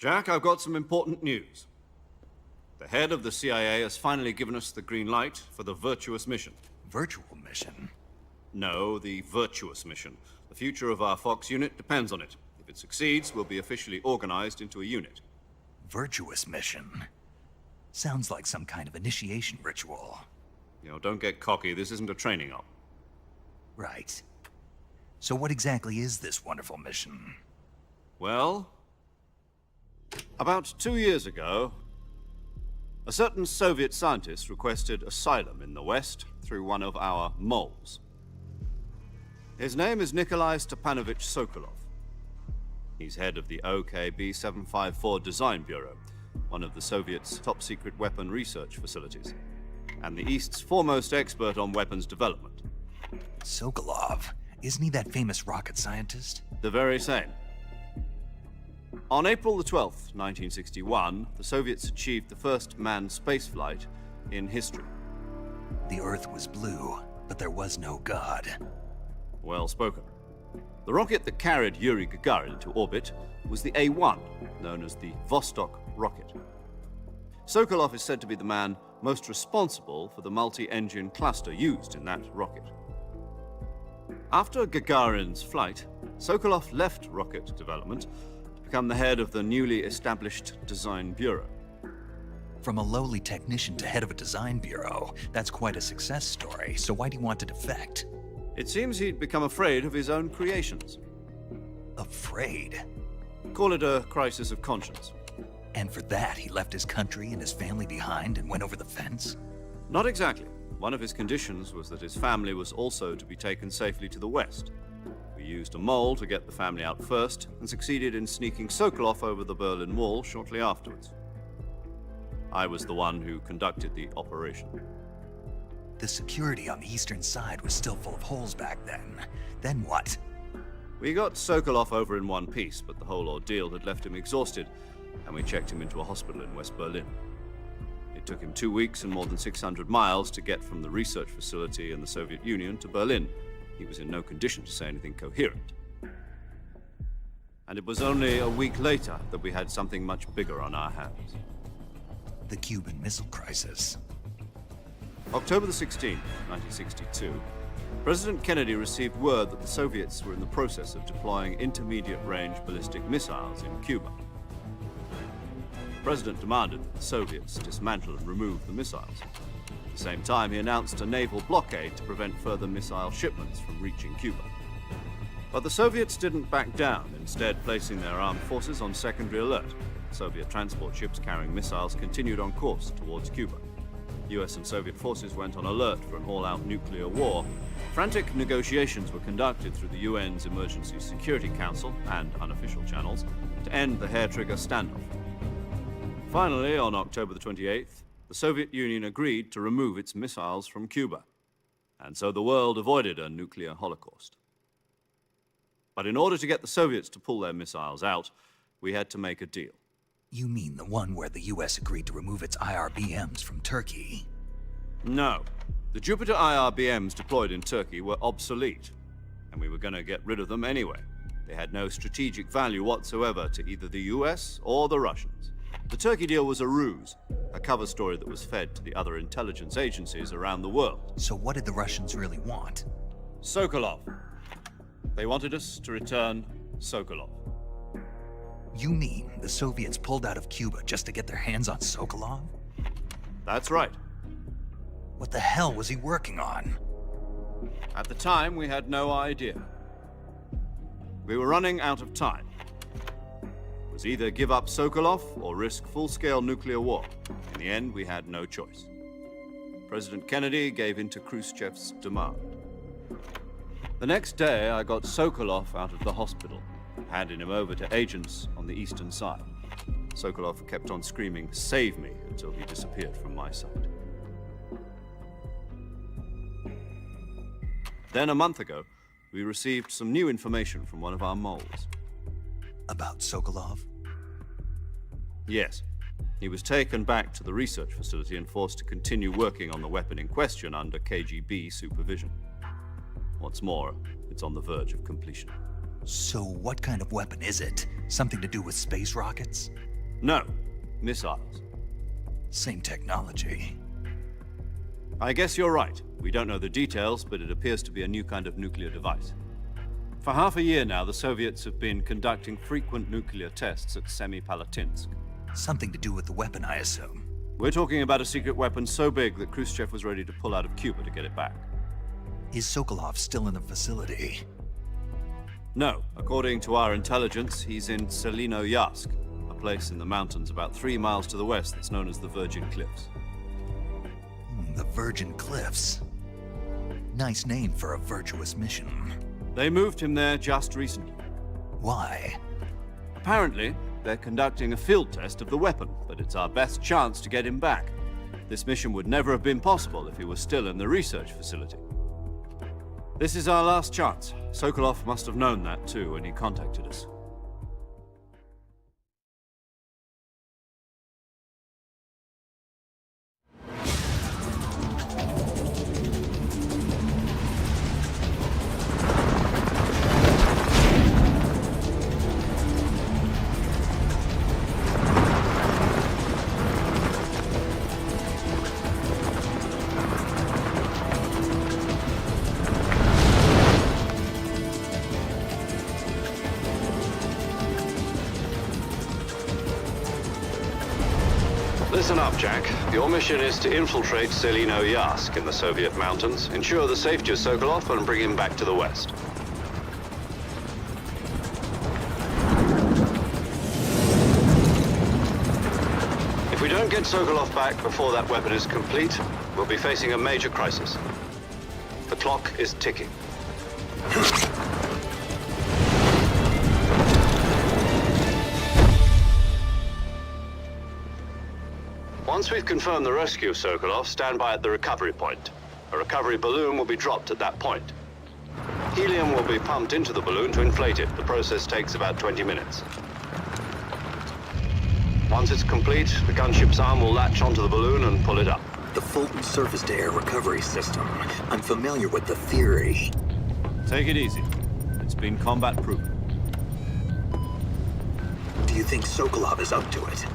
Jack, I've got some important news. The head of the CIA has finally given us the green light for the Virtuous mission. Virtual mission? No, the Virtuous mission. The future of our Fox unit depends on it. If it succeeds, we'll be officially organized into a unit. Virtuous mission? Sounds like some kind of initiation ritual. You know, don't get cocky. This isn't a training op. Right. So what exactly is this wonderful mission? Well, about 2 years ago, a certain Soviet scientist requested asylum in the West through one of our moles. His name is Nikolai Stepanovich Sokolov. He's head of the OKB-754 Design Bureau, one of the Soviets' top-secret weapon research facilities, and the East's foremost expert on weapons development. Sokolov? Isn't he that famous rocket scientist? The very same. On April the 12th, 1961, the Soviets achieved the first manned spaceflight in history. The Earth was blue, but there was no God. Well spoken. The rocket that carried Yuri Gagarin into orbit was the A-1, known as the Vostok rocket. Sokolov is said to be the man most responsible for the multi-engine cluster used in that rocket. After Gagarin's flight, Sokolov left rocket development to become the head of the newly established Design Bureau. From a lowly technician to head of a design bureau, that's quite a success story, so why do you want to defect? It seems he'd become afraid of his own creations. Afraid? Call it a crisis of conscience. And for that, he left his country and his family behind and went over the fence? Not exactly. One of his conditions was that his family was also to be taken safely to the West. We used a mole to get the family out first, and succeeded in sneaking Sokolov over the Berlin Wall shortly afterwards. I was the one who conducted the operation. The security on the eastern side was still full of holes back then. Then what? We got Sokolov over in one piece, but the whole ordeal had left him exhausted, and we checked him into a hospital in West Berlin. It took him 2 weeks and more than 600 miles to get from the research facility in the Soviet Union to Berlin. He was in no condition to say anything coherent. And it was only a week later that we had something much bigger on our hands. The Cuban Missile Crisis. October the 16th, 1962, President Kennedy received word that the Soviets were in the process of deploying intermediate-range ballistic missiles in Cuba. The President demanded that the Soviets dismantle and remove the missiles. At the same time, he announced a naval blockade to prevent further missile shipments from reaching Cuba. But the Soviets didn't back down, instead placing their armed forces on secondary alert. Soviet transport ships carrying missiles continued on course towards Cuba. US and Soviet forces went on alert for an all-out nuclear war. Frantic negotiations were conducted through the UN's Emergency Security Council and unofficial channels to end the hair-trigger standoff. Finally, on October the 28th, the Soviet Union agreed to remove its missiles from Cuba, and so the world avoided a nuclear holocaust. But in order to get the Soviets to pull their missiles out, we had to make a deal. You mean the one where the US agreed to remove its IRBMs from Turkey? No. The Jupiter IRBMs deployed in Turkey were obsolete, and we were going to get rid of them anyway. They had no strategic value whatsoever to either the US or the Russians. The Turkey deal was a ruse, a cover story that was fed to the other intelligence agencies around the world. So what did the Russians really want? Sokolov. They wanted us to return Sokolov. You mean the Soviets pulled out of Cuba just to get their hands on Sokolov? That's right. What the hell was he working on? At the time, we had no idea. We were running out of time. It was either give up Sokolov or risk full-scale nuclear war. In the end, we had no choice. President Kennedy gave in to Khrushchev's demand. The next day, I got Sokolov out of the hospital, handing him over to agents on the eastern side. Sokolov kept on screaming, "Save me," until he disappeared from my sight. Then, a month ago, we received some new information from one of our moles. About Sokolov? Yes. He was taken back to the research facility and forced to continue working on the weapon in question under KGB supervision. What's more, it's on the verge of completion. So what kind of weapon is it? Something to do with space rockets? No, missiles. Same technology. I guess you're right. We don't know the details, but it appears to be a new kind of nuclear device. For half a year now, the Soviets have been conducting frequent nuclear tests at Semipalatinsk. Something to do with the weapon, I assume. We're talking about a secret weapon so big that Khrushchev was ready to pull out of Cuba to get it back. Is Sokolov still in the facility? No, according to our intelligence, he's in Selino-Yarsk, a place in the mountains about 3 miles to the west that's known as the Virgin Cliffs. The Virgin Cliffs. Nice name for a virtuous mission. They moved him there just recently. Why? Apparently, they're conducting a field test of the weapon, but it's our best chance to get him back. This mission would never have been possible if he was still in the research facility. This is our last chance. Sokolov must have known that too when he contacted us. Listen up, Jack. Your mission is to infiltrate Selino-Yarsk in the Soviet mountains, ensure the safety of Sokolov, and bring him back to the West. If we don't get Sokolov back before that weapon is complete, we'll be facing a major crisis. The clock is ticking. Once we've confirmed the rescue of Sokolov, stand by at the recovery point. A recovery balloon will be dropped at that point. Helium will be pumped into the balloon to inflate it. The process takes about 20 minutes. Once it's complete, the gunship's arm will latch onto the balloon and pull it up. The Fulton surface-to-air recovery system. I'm familiar with the theory. Take it easy. It's been combat-proven. Do you think Sokolov is up to it?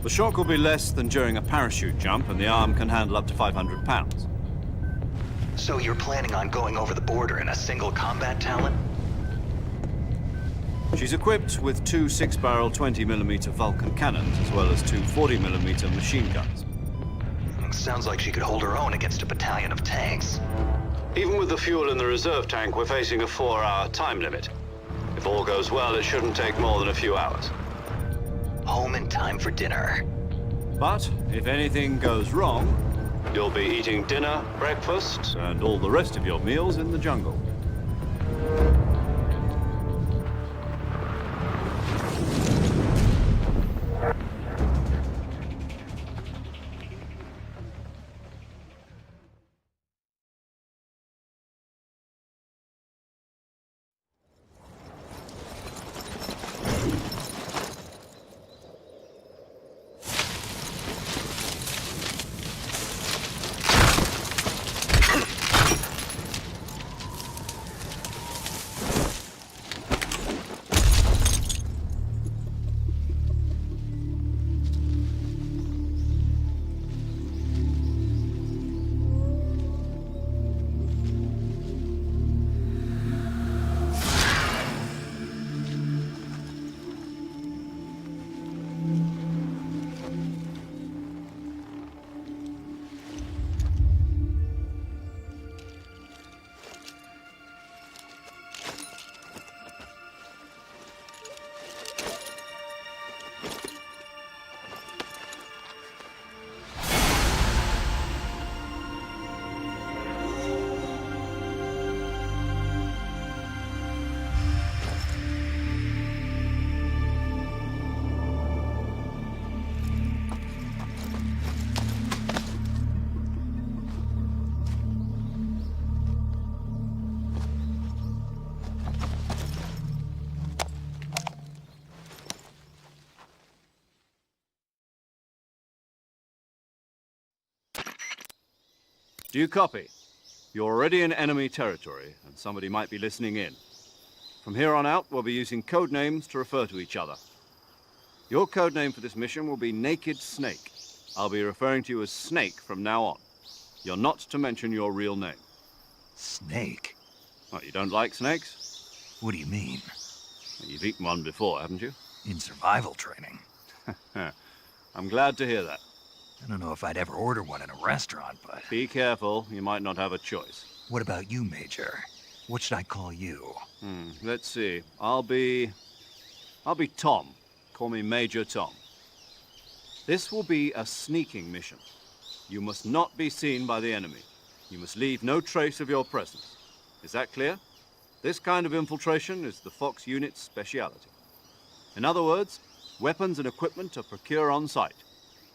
The shock will be less than during a parachute jump, and the arm can handle up to 500 pounds. So you're planning on going over the border in a single combat Talon? She's equipped with 2 6-barrel 20mm Vulcan cannons, as well as 2 40mm machine guns. Sounds like she could hold her own against a battalion of tanks. Even with the fuel in the reserve tank, we're facing a 4-hour time limit. If all goes well, it shouldn't take more than a few hours. Home in time for dinner. But if anything goes wrong, you'll be eating dinner, breakfast, and all the rest of your meals in the jungle. Do you copy? You're already in enemy territory, and somebody might be listening in. From here on out, we'll be using code names to refer to each other. Your code name for this mission will be Naked Snake. I'll be referring to you as Snake from now on. You're not to mention your real name. Snake? What, you don't like snakes? What do you mean? You've eaten one before, haven't you? In survival training? I'm glad to hear that. I don't know if I'd ever order one in a restaurant, but... Be careful, you might not have a choice. What about you, Major? What should I call you? Let's see. I'll be Tom. Call me Major Tom. This will be a sneaking mission. You must not be seen by the enemy. You must leave no trace of your presence. Is that clear? This kind of infiltration is the Fox unit's speciality. In other words, weapons and equipment are procured on site.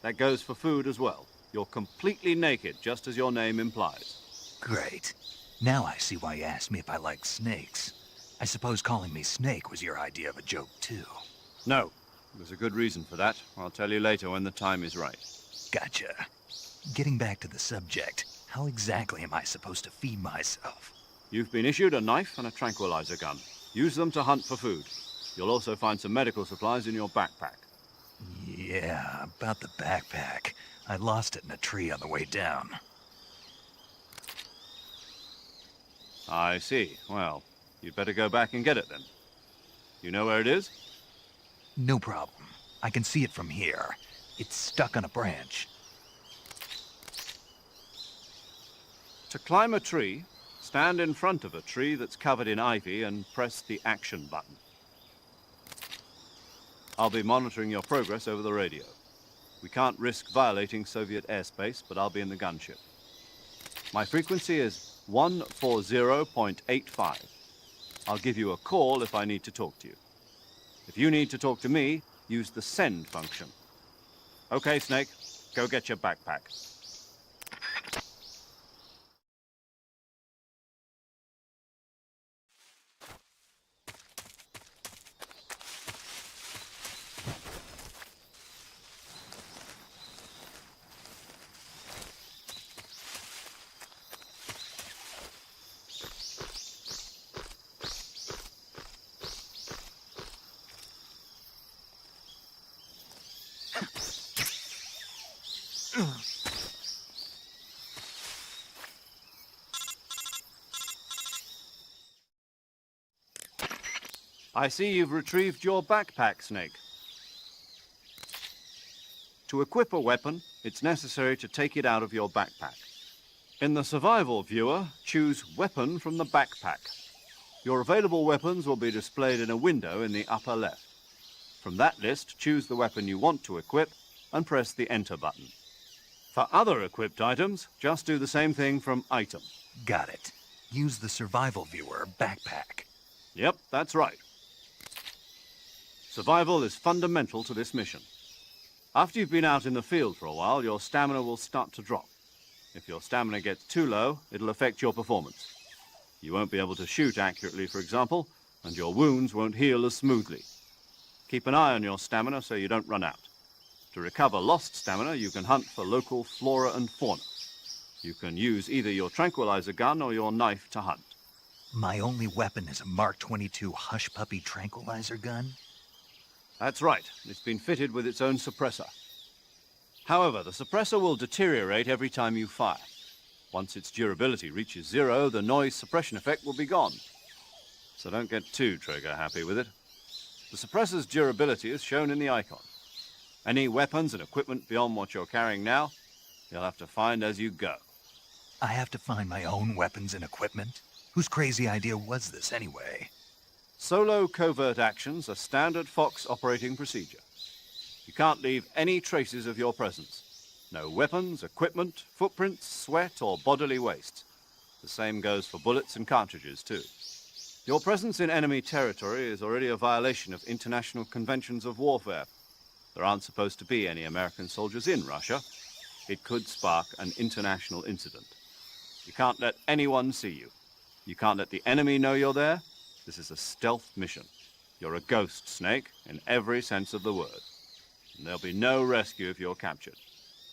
That goes for food as well. You're completely naked, just as your name implies. Great. Now I see why you asked me if I like snakes. I suppose calling me Snake was your idea of a joke, too. No. There's a good reason for that. I'll tell you later when the time is right. Gotcha. Getting back to the subject, how exactly am I supposed to feed myself? You've been issued a knife and a tranquilizer gun. Use them to hunt for food. You'll also find some medical supplies in your backpack. Yeah, about the backpack. I lost it in a tree on the way down. I see. Well, you'd better go back and get it then. You know where it is? No problem. I can see it from here. It's stuck on a branch. To climb a tree, stand in front of a tree that's covered in ivy and press the action button. I'll be monitoring your progress over the radio. We can't risk violating Soviet airspace, but I'll be in the gunship. My frequency is 140.85. I'll give you a call if I need to talk to you. If you need to talk to me, use the send function. Okay, Snake, go get your backpack. I see you've retrieved your backpack, Snake. To equip a weapon, it's necessary to take it out of your backpack. In the survival viewer, choose Weapon from the backpack. Your available weapons will be displayed in a window in the upper left. From that list, choose the weapon you want to equip and press the Enter button. For other equipped items, just do the same thing from Item. Got it. Use the survival viewer backpack. Yep, that's right. Survival is fundamental to this mission. After you've been out in the field for a while, your stamina will start to drop. If your stamina gets too low, it'll affect your performance. You won't be able to shoot accurately, for example, and your wounds won't heal as smoothly. Keep an eye on your stamina so you don't run out. To recover lost stamina, you can hunt for local flora and fauna. You can use either your tranquilizer gun or your knife to hunt. My only weapon is a Mark 22 Hush Puppy tranquilizer gun? That's right. It's been fitted with its own suppressor. However, the suppressor will deteriorate every time you fire. Once its durability reaches 0, the noise suppression effect will be gone. So don't get too trigger-happy with it. The suppressor's durability is shown in the icon. Any weapons and equipment beyond what you're carrying now, you'll have to find as you go. I have to find my own weapons and equipment? Whose crazy idea was this, anyway? Solo covert actions are standard Fox operating procedure. You can't leave any traces of your presence. No weapons, equipment, footprints, sweat, or bodily waste. The same goes for bullets and cartridges, too. Your presence in enemy territory is already a violation of international conventions of warfare. There aren't supposed to be any American soldiers in Russia. It could spark an international incident. You can't let anyone see you. You can't let the enemy know you're there. This is a stealth mission. You're a ghost, Snake, in every sense of the word. And there'll be no rescue if you're captured.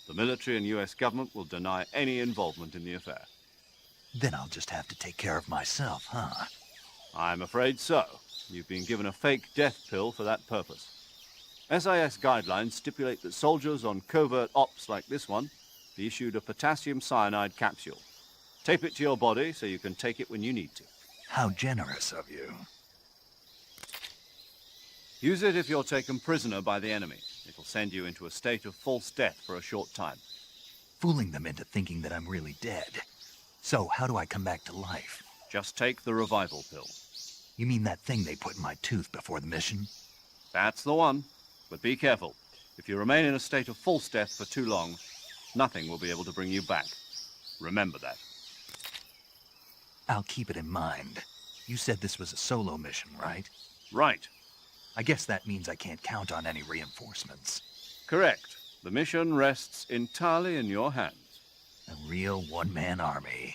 The military and US government will deny any involvement in the affair. Then I'll just have to take care of myself, huh? I'm afraid so. You've been given a fake death pill for that purpose. SIS guidelines stipulate that soldiers on covert ops like this one be issued a potassium cyanide capsule. Tape it to your body so you can take it when you need to. How generous of you. Use it if you're taken prisoner by the enemy. It'll send you into a state of false death for a short time. Fooling them into thinking that I'm really dead. So, how do I come back to life? Just take the revival pill. You mean that thing they put in my tooth before the mission? That's the one. But be careful. If you remain in a state of false death for too long, nothing will be able to bring you back. Remember that. I'll keep it in mind. You said this was a solo mission, right? Right. I guess that means I can't count on any reinforcements. Correct. The mission rests entirely in your hands. A real one-man army.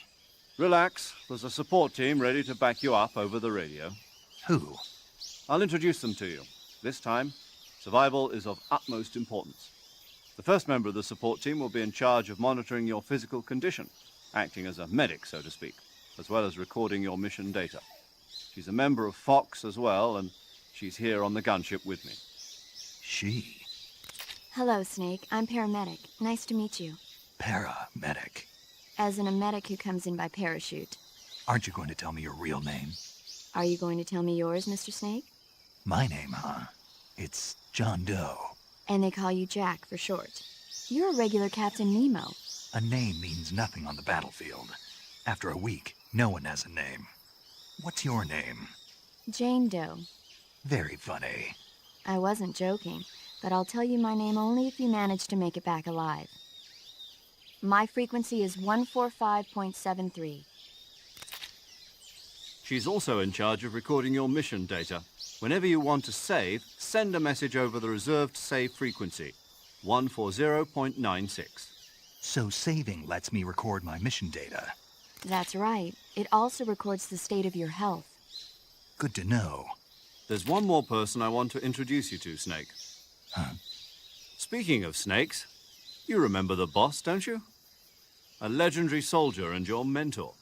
Relax. There's a support team ready to back you up over the radio. Who? I'll introduce them to you. This time, survival is of utmost importance. The first member of the support team will be in charge of monitoring your physical condition, acting as a medic, so to speak, as well as recording your mission data. She's a member of Fox as well, and she's here on the gunship with me. She? Hello, Snake. I'm paramedic. Nice to meet you. Paramedic. As in a medic who comes in by parachute. Aren't you going to tell me your real name? Are you going to tell me yours, Mr. Snake? My name, huh? It's John Doe. And they call you Jack for short. You're a regular Captain Nemo. A name means nothing on the battlefield. After a week, no one has a name. What's your name? Jane Doe. Very funny. I wasn't joking, but I'll tell you my name only if you manage to make it back alive. My frequency is 145.73. She's also in charge of recording your mission data. Whenever you want to save, send a message over the reserved save frequency, 140.96. So saving lets me record my mission data. That's right. It also records the state of your health. Good to know. There's one more person I want to introduce you to, Snake. Huh? Speaking of snakes, you remember the boss, don't you? A legendary soldier and your mentor.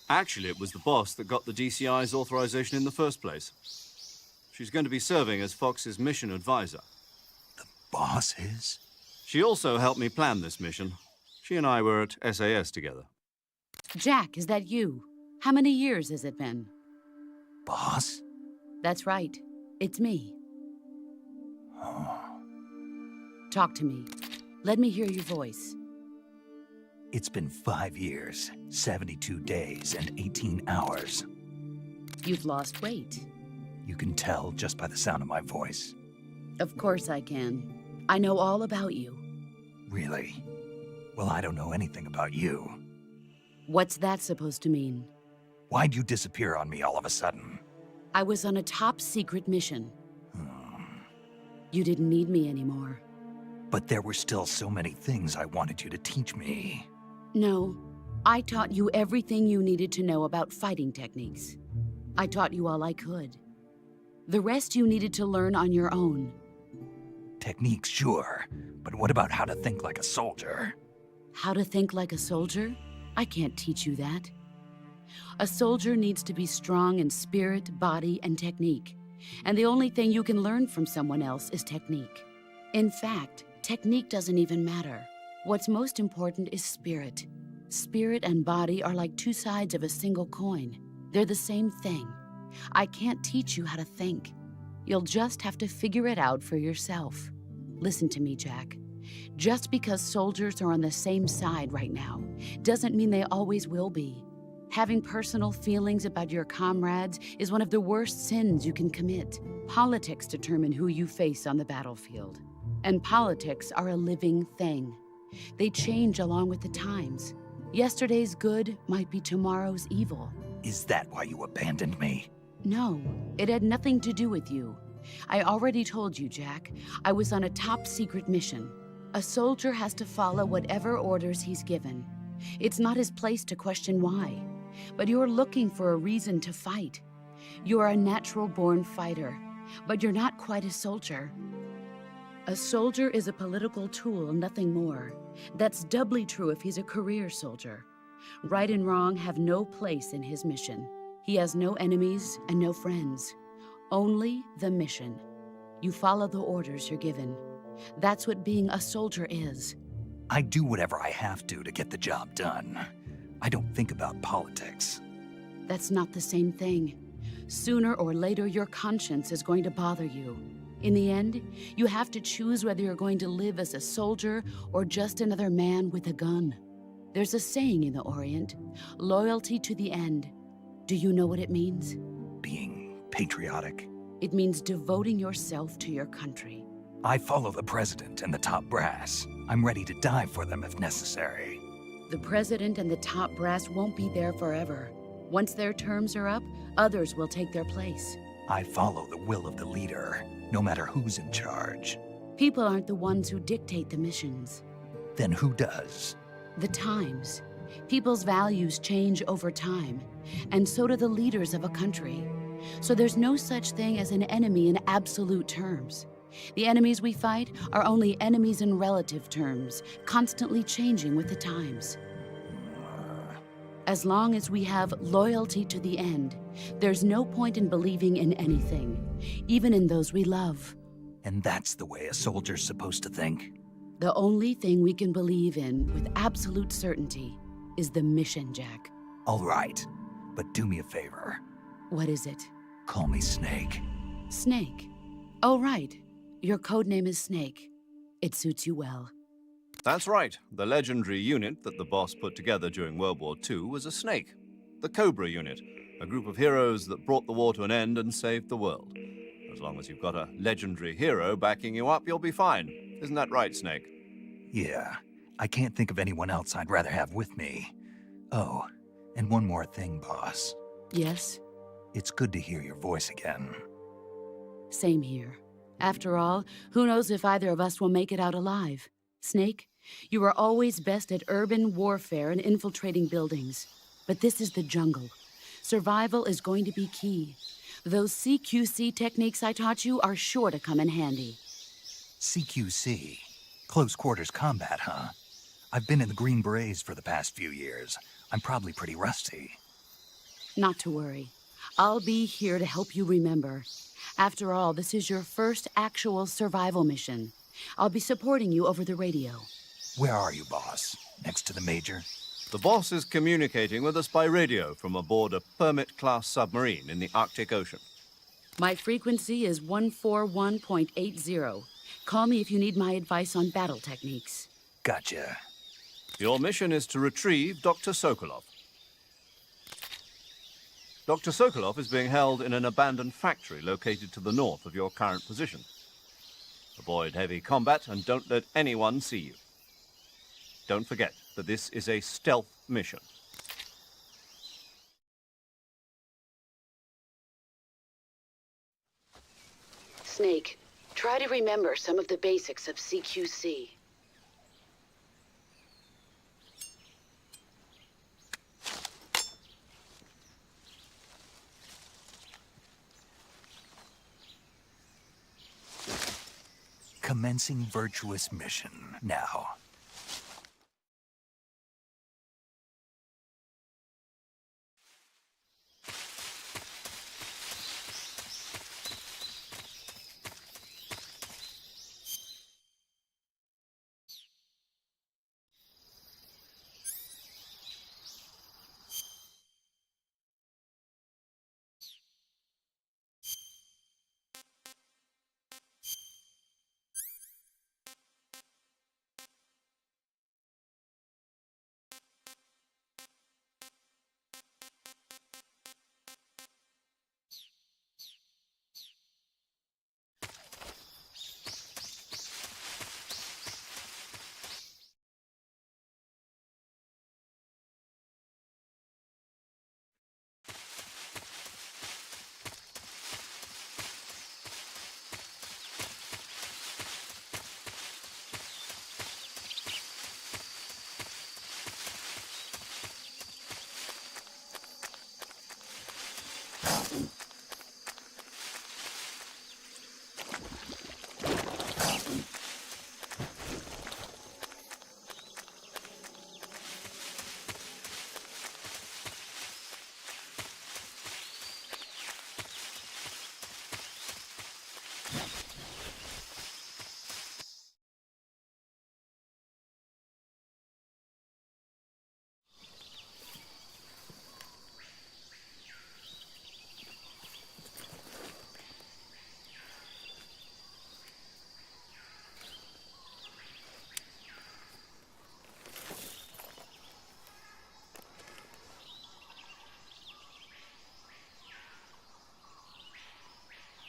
Actually, it was the boss that got the DCI's authorization in the first place. She's going to be serving as Fox's mission advisor. The boss is? She also helped me plan this mission. She and I were at SAS together. Jack, is that you? How many years has it been? Boss? That's right. It's me. Oh. Talk to me. Let me hear your voice. It's been 5 years, 72 days, and 18 hours. You've lost weight. You can tell just by the sound of my voice. Of course I can. I know all about you. Really? Well, I don't know anything about you. What's that supposed to mean? Why'd you disappear on me all of a sudden? I was on a top-secret mission. You didn't need me anymore. But there were still so many things I wanted you to teach me. No, I taught you everything you needed to know about fighting techniques. I taught you all I could. The rest you needed to learn on your own. Techniques, sure. But what about how to think like a soldier? How to think like a soldier? I can't teach you that. A soldier needs to be strong in spirit, body, and technique. And the only thing you can learn from someone else is technique. In fact, technique doesn't even matter. What's most important is spirit. Spirit and body are like two sides of a single coin. They're the same thing. I can't teach you how to think. You'll just have to figure it out for yourself. Listen to me, Jack. Just because soldiers are on the same side right now doesn't mean they always will be. Having personal feelings about your comrades is one of the worst sins you can commit. Politics determine who you face on the battlefield. And politics are a living thing. They change along with the times. Yesterday's good might be tomorrow's evil. Is that why you abandoned me? No, it had nothing to do with you. I already told you, Jack. I was on a top-secret mission. A soldier has to follow whatever orders he's given. It's not his place to question why. But you're looking for a reason to fight. You're a natural-born fighter, but you're not quite a soldier. A soldier is a political tool, nothing more. That's doubly true if he's a career soldier. Right and wrong have no place in his mission. He has no enemies and no friends. Only the mission. You follow the orders you're given. That's what being a soldier is. I do whatever I have to get the job done. I don't think about politics. That's not the same thing. Sooner or later, your conscience is going to bother you. In the end, you have to choose whether you're going to live as a soldier or just another man with a gun. There's a saying in the Orient, loyalty to the end. Do you know what it means? Being patriotic. It means devoting yourself to your country. I follow the president and the top brass. I'm ready to die for them if necessary. The president and the top brass won't be there forever. Once their terms are up, others will take their place. I follow the will of the leader, no matter who's in charge. People aren't the ones who dictate the missions. Then who does? The times. People's values change over time, and so do the leaders of a country. So there's no such thing as an enemy in absolute terms. The enemies we fight are only enemies in relative terms, constantly changing with the times. As long as we have loyalty to the end, there's no point in believing in anything, even in those we love. And that's the way a soldier's supposed to think? The only thing we can believe in with absolute certainty is the mission, Jack. All right, but do me a favor. What is it? Call me Snake. Snake. Oh, right. Your codename is Snake. It suits you well. That's right. The legendary unit that the boss put together during World War II was a snake. The Cobra unit, a group of heroes that brought the war to an end and saved the world. As long as you've got a legendary hero backing you up, you'll be fine. Isn't that right, Snake? Yeah, I can't think of anyone else I'd rather have with me. Oh, and one more thing, boss. Yes? It's good to hear your voice again. Same here. After all, who knows if either of us will make it out alive? Snake, you are always best at urban warfare and infiltrating buildings. But this is the jungle. Survival is going to be key. Those CQC techniques I taught you are sure to come in handy. CQC? Close quarters combat, huh? I've been in the Green Berets for the past few years. I'm probably pretty rusty. Not to worry. I'll be here to help you remember. After all, this is your first actual survival mission. I'll be supporting you over the radio. Where are you, boss? Next to the Major? The boss is communicating with us by radio from aboard a Permit-class submarine in the Arctic Ocean. My frequency is 141.80. Call me if you need my advice on battle techniques. Gotcha. Your mission is to retrieve Dr. Sokolov. Dr. Sokolov is being held in an abandoned factory located to the north of your current position. Avoid heavy combat and don't let anyone see you. Don't forget that this is a stealth mission. Snake, try to remember some of the basics of CQC. Commencing virtuous mission now.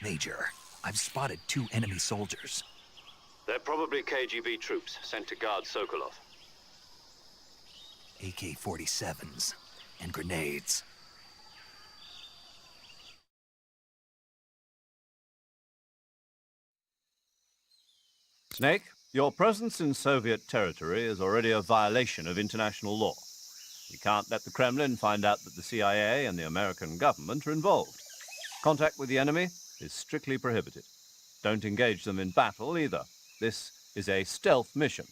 Major, I've spotted 2 enemy soldiers. They're probably KGB troops sent to guard Sokolov. AK-47s and grenades. Snake, your presence in Soviet territory is already a violation of international law. We can't let the Kremlin find out that the CIA and the American government are involved. Contact with the enemy is strictly prohibited. Don't engage them in battle either. This is a stealth mission.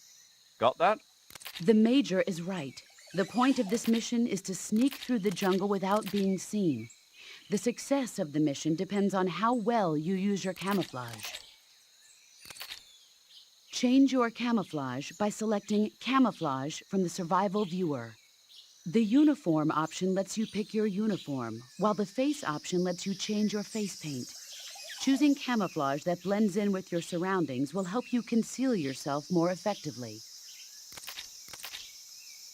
Got that? The Major is right. The point of this mission is to sneak through the jungle without being seen. The success of the mission depends on how well you use your camouflage. Change your camouflage by selecting Camouflage from the Survival Viewer. The Uniform option lets you pick your uniform, while the Face option lets you change your face paint. Choosing camouflage that blends in with your surroundings will help you conceal yourself more effectively.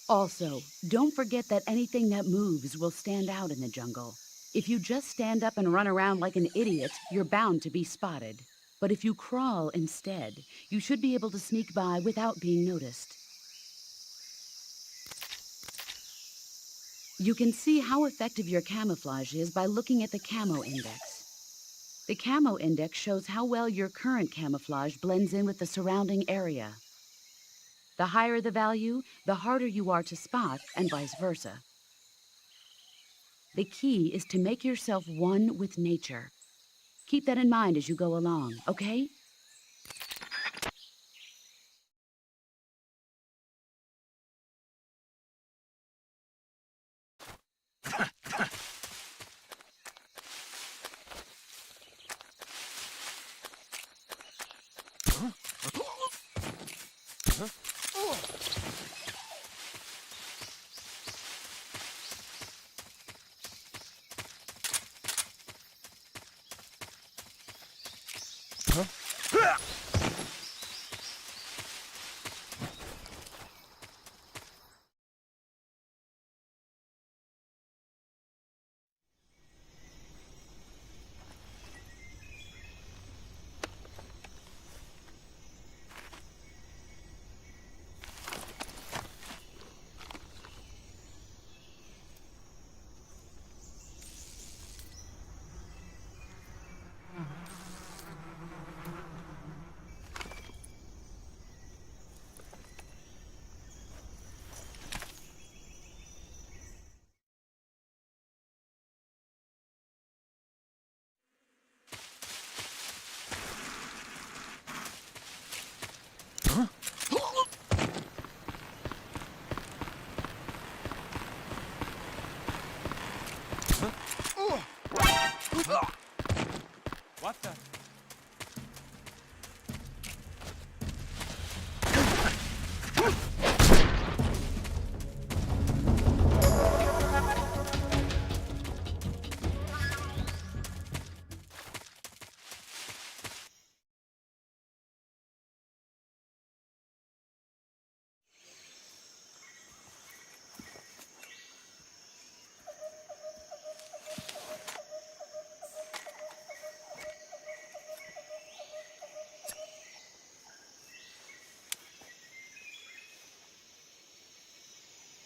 Also, don't forget that anything that moves will stand out in the jungle. If you just stand up and run around like an idiot, you're bound to be spotted. But if you crawl instead, you should be able to sneak by without being noticed. You can see how effective your camouflage is by looking at the Camo Index. The Camo Index shows how well your current camouflage blends in with the surrounding area. The higher the value, the harder you are to spot, and vice versa. The key is to make yourself one with nature. Keep that in mind as you go along, okay? What the?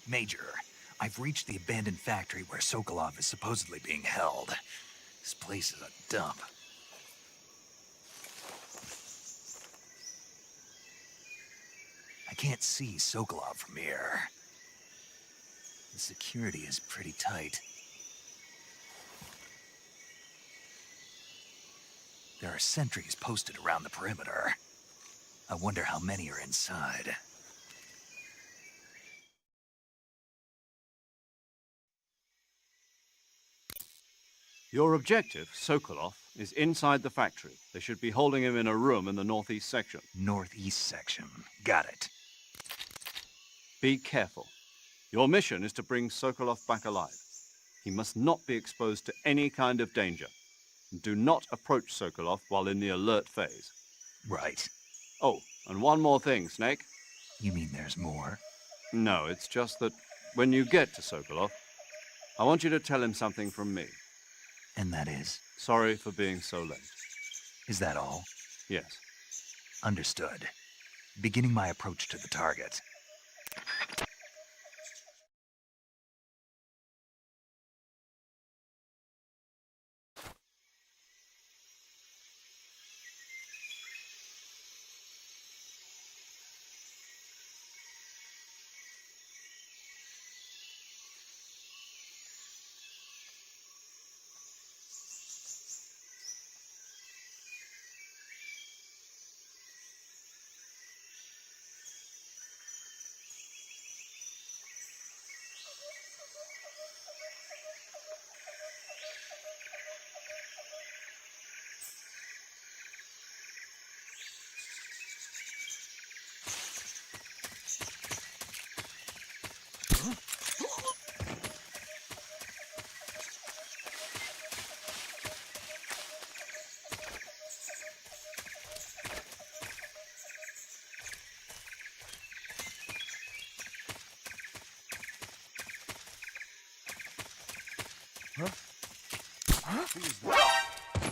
Major, I've reached the abandoned factory where Sokolov is supposedly being held. This place is a dump. I can't see Sokolov from here. The security is pretty tight. There are sentries posted around the perimeter. I wonder how many are inside. Your objective, Sokolov, is inside the factory. They should be holding him in a room in the northeast section. Northeast section. Got it. Be careful. Your mission is to bring Sokolov back alive. He must not be exposed to any kind of danger. Do not approach Sokolov while in the alert phase. Right. Oh, and one more thing, Snake. You mean there's more? No, it's just that when you get to Sokolov, I want you to tell him something from me. And that is? Sorry for being so late. Is that all? Yes. Understood. Beginning my approach to the target.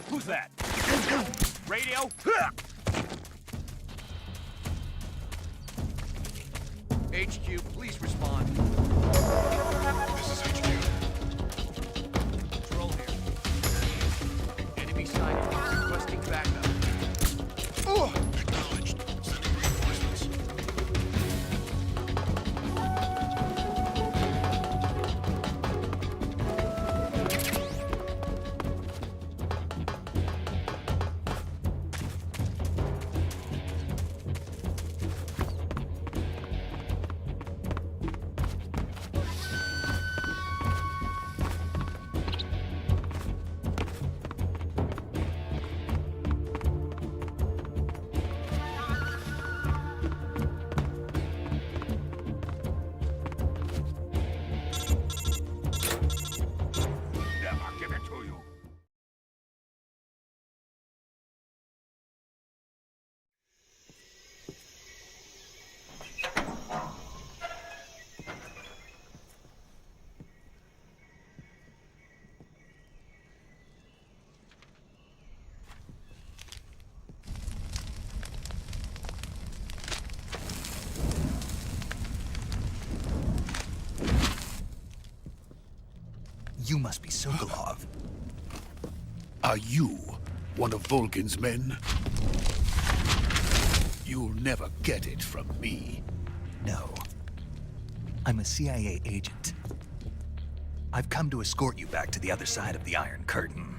Who's that? Radio? HQ, please respond. This is HQ. Control here. Enemy sighted. Requesting backup. Acknowledged. Sending reinforcements. Never give it to you. You must be Sokolov. Are you one of Volgin's men? You'll never get it from me. No. I'm a CIA agent. I've come to escort you back to the other side of the Iron Curtain.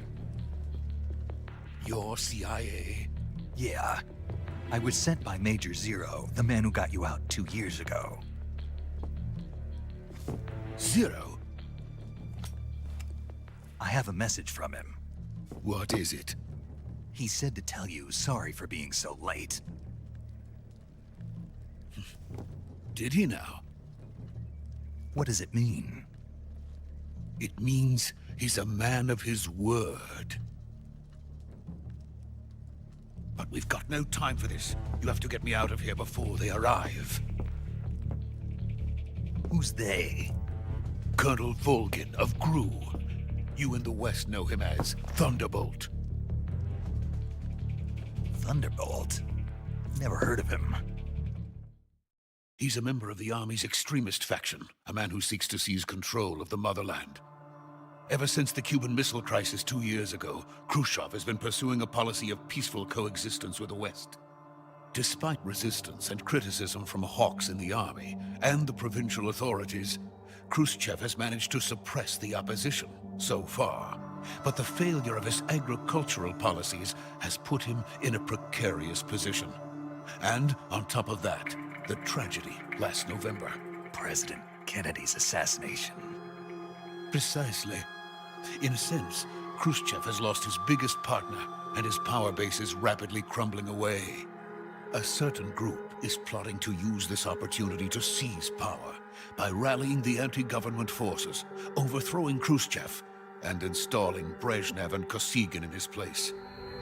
You're CIA? Yeah. I was sent by Major Zero, the man who got you out 2 years ago. Zero? I have a message from him. What is it? He said to tell you sorry for being so late. Did he now? What does it mean? It means he's a man of his word. But we've got no time for this. You have to get me out of here before they arrive. Who's they? Colonel Volgin of GRU. You in the West know him as Thunderbolt. Thunderbolt? Never heard of him. He's a member of the Army's extremist faction, a man who seeks to seize control of the motherland. Ever since the Cuban Missile Crisis 2 years ago, Khrushchev has been pursuing a policy of peaceful coexistence with the West. Despite resistance and criticism from hawks in the army and the provincial authorities, Khrushchev has managed to suppress the opposition so far. But the failure of his agricultural policies has put him in a precarious position. And on top of that, the tragedy last November. President Kennedy's assassination. Precisely. In a sense, Khrushchev has lost his biggest partner, and his power base is rapidly crumbling away. A certain group is plotting to use this opportunity to seize power by rallying the anti-government forces, overthrowing Khrushchev, and installing Brezhnev and Kosygin in his place.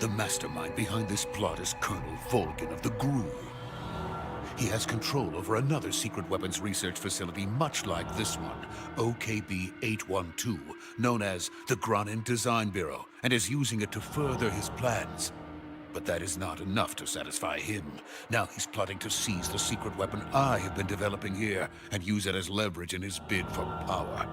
The mastermind behind this plot is Colonel Volgin of the GRU. He has control over another secret weapons research facility much like this one, OKB-812, known as the Granin Design Bureau, and is using it to further his plans. But that is not enough to satisfy him. Now he's plotting to seize the secret weapon I have been developing here and use it as leverage in his bid for power.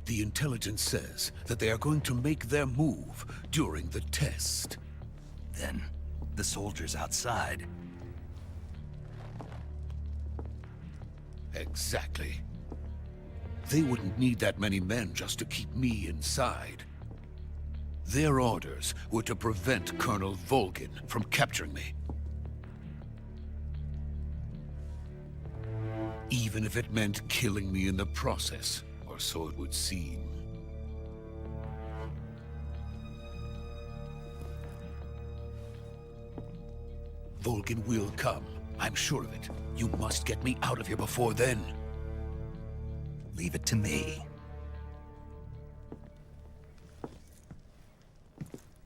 The intelligence says that they are going to make their move during the test. Then, the soldiers outside. Exactly. They wouldn't need that many men just to keep me inside. Their orders were to prevent Colonel Volgin from capturing me. Even if it meant killing me in the process, or so it would seem. Volgin will come. I'm sure of it. You must get me out of here before then. Leave it to me.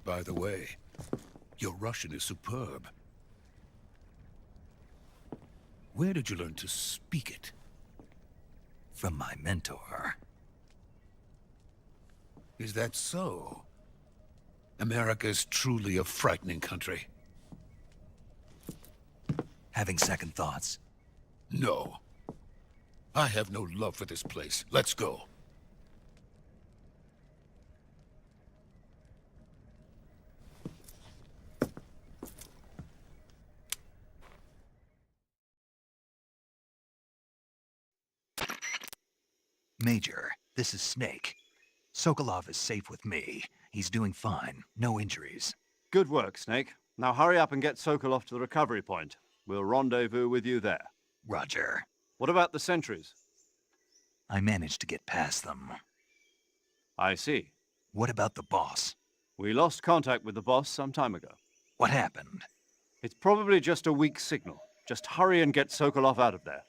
By the way, your Russian is superb. Where did you learn to speak it? From my mentor. Is that so? America is truly a frightening country. Having second thoughts? No. I have no love for this place. Let's go. Major, this is Snake. Sokolov is safe with me. He's doing fine. No injuries. Good work, Snake. Now hurry up and get Sokolov to the recovery point. We'll rendezvous with you there. Roger. What about the sentries? I managed to get past them. I see. What about the boss? We lost contact with the boss some time ago. What happened? It's probably just a weak signal. Just hurry and get Sokolov out of there.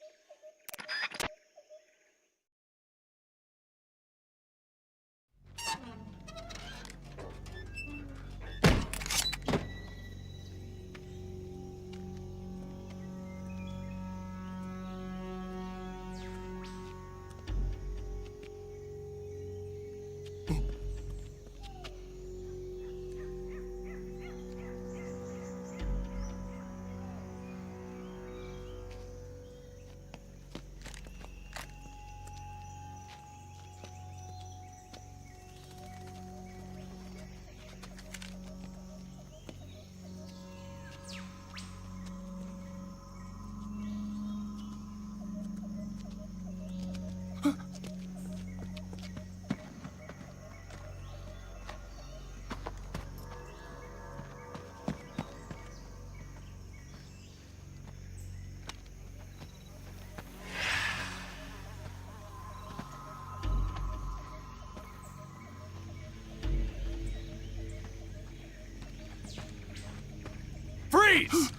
Freeze!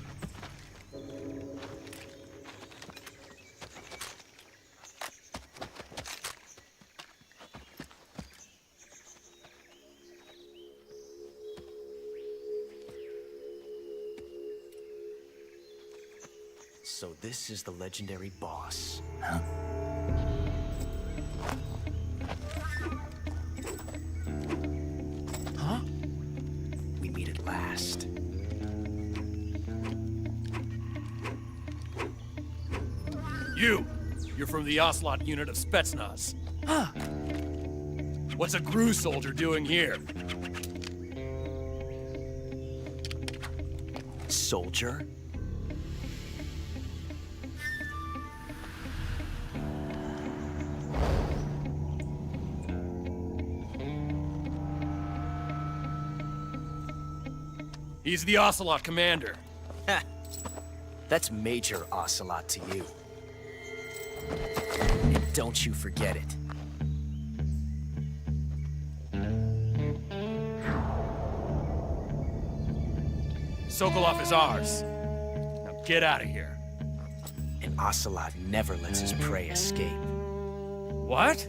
So this is the legendary boss. Huh? Huh? We meet at last. You're from the Ocelot unit of Spetsnaz. Huh? What's a GRU soldier doing here? Soldier? He's the Ocelot commander. Ha! That's Major Ocelot to you. And don't you forget it. Sokolov is ours. Now get out of here. And Ocelot never lets his prey escape. What?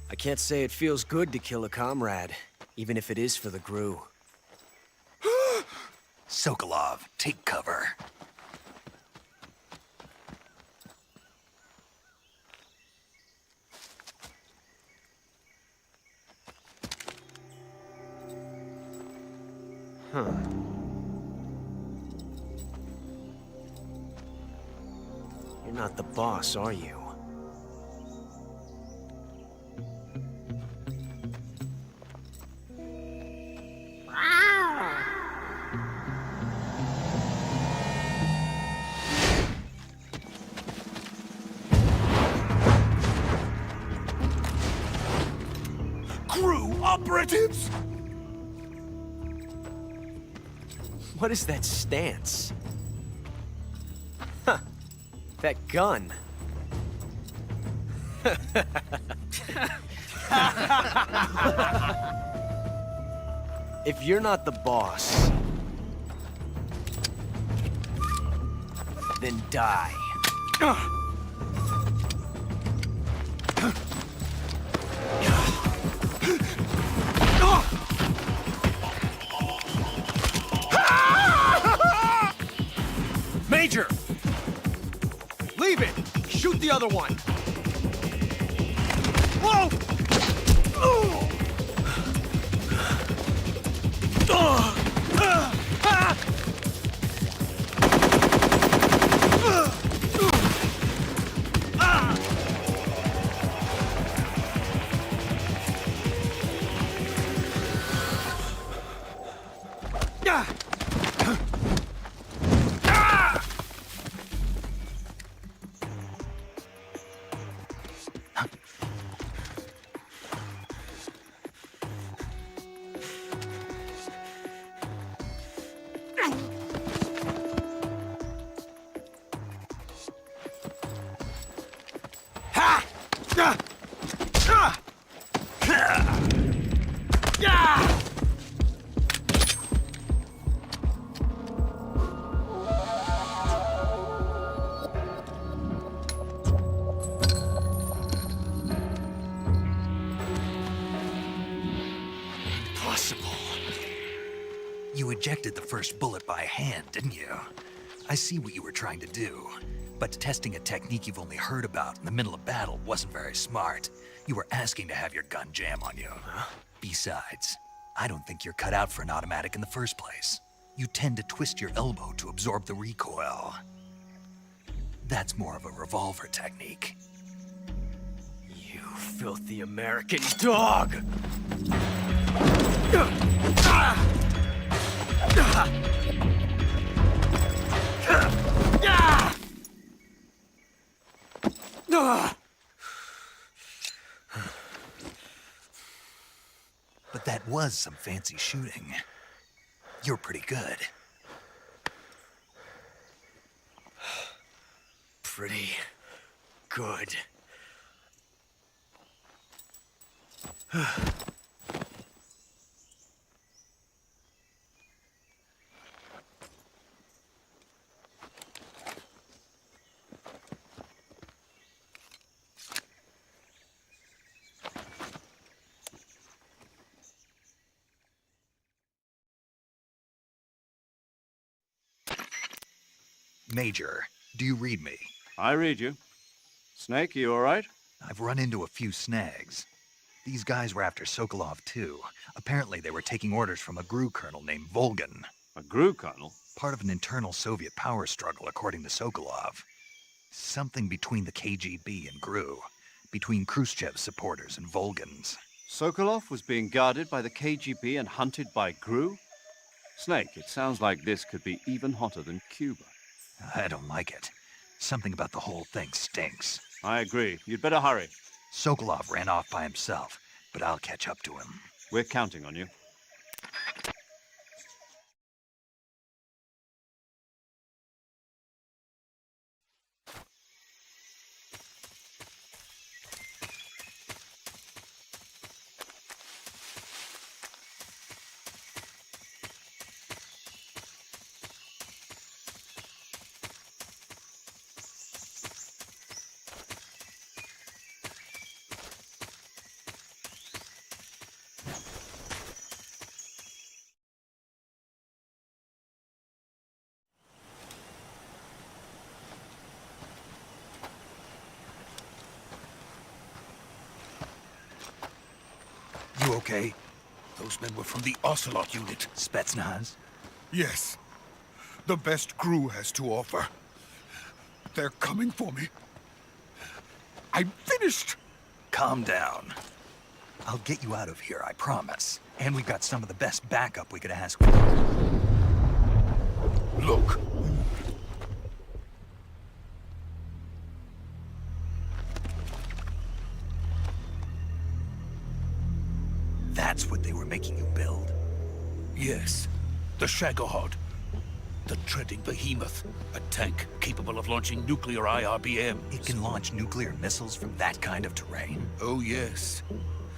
I can't say it feels good to kill a comrade, even if it is for the GRU. Sokolov, take cover. Huh. You're not the boss, are you? GRU operatives! What is that stance? Huh. That gun. If you're not the boss, then die. Major! Leave it! Shoot the other one! Whoa! You ejected the first bullet by hand, didn't you? I see what you were trying to do. But testing a technique you've only heard about in the middle of battle wasn't very smart. You were asking to have your gun jam on you. Besides, I don't think you're cut out for an automatic in the first place. You tend to twist your elbow to absorb the recoil. That's more of a revolver technique. You filthy American dog! But that was some fancy shooting. You're pretty good. Pretty good. Major, do you read me? I read you. Snake, you all right? I've run into a few snags. These guys were after Sokolov, too. Apparently they were taking orders from a GRU colonel named Volgin. A GRU colonel? Part of an internal Soviet power struggle, according to Sokolov. Something between the KGB and GRU. Between Khrushchev's supporters and Volgin's. Sokolov was being guarded by the KGB and hunted by GRU? Snake, it sounds like this could be even hotter than Cuba. I don't like it. Something about the whole thing stinks. I agree. You'd better hurry. Sokolov ran off by himself, but I'll catch up to him. We're counting on you. You okay? Those men were from the Ocelot unit. Spetsnaz? Yes. The best Gru has to offer. They're coming for me. I'm finished! Calm down. I'll get you out of here, I promise. And we've got some of the best backup we could ask for. Look. That's what they were making you build? Yes. The Shagohod. The treading behemoth. A tank capable of launching nuclear IRBMs. It can launch nuclear missiles from that kind of terrain? Oh, yes.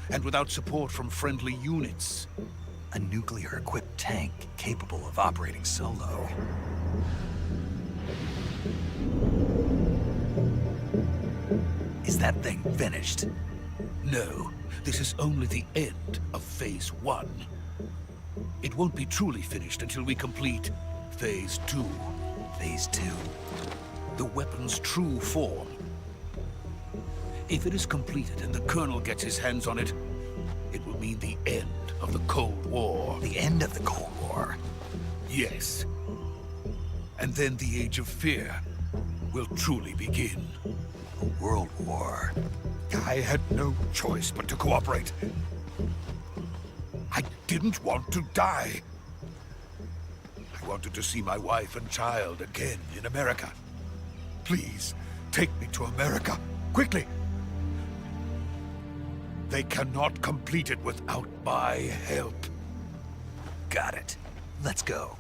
And without support from friendly units. A nuclear-equipped tank capable of operating solo. Is that thing finished? No, this is only the end of Phase 1. It won't be truly finished until we complete Phase 2. Phase 2? The weapon's true form. If it is completed and the Colonel gets his hands on it, it will mean the end of the Cold War. The end of the Cold War? Yes. And then the Age of Fear will truly begin. A world war. I had no choice but to cooperate. I didn't want to die. I wanted to see my wife and child again in America. Please, take me to America, quickly. They cannot complete it without my help. Got it. Let's go.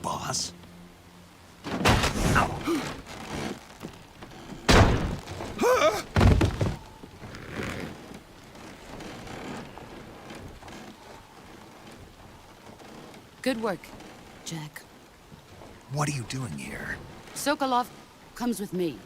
Boss? Good work, Jack. What are you doing here? Sokolov comes with me.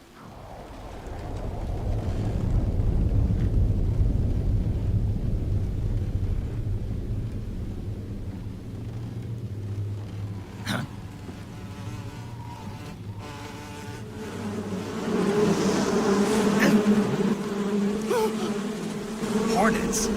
Hornets?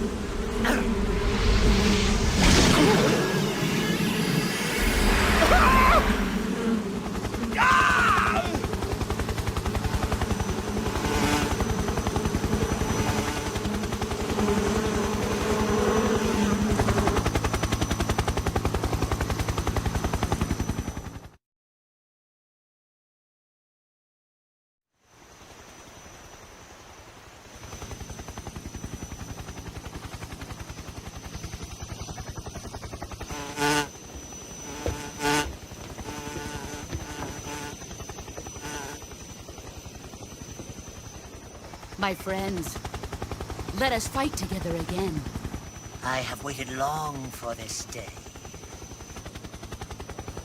My friends, let us fight together again. I have waited long for this day.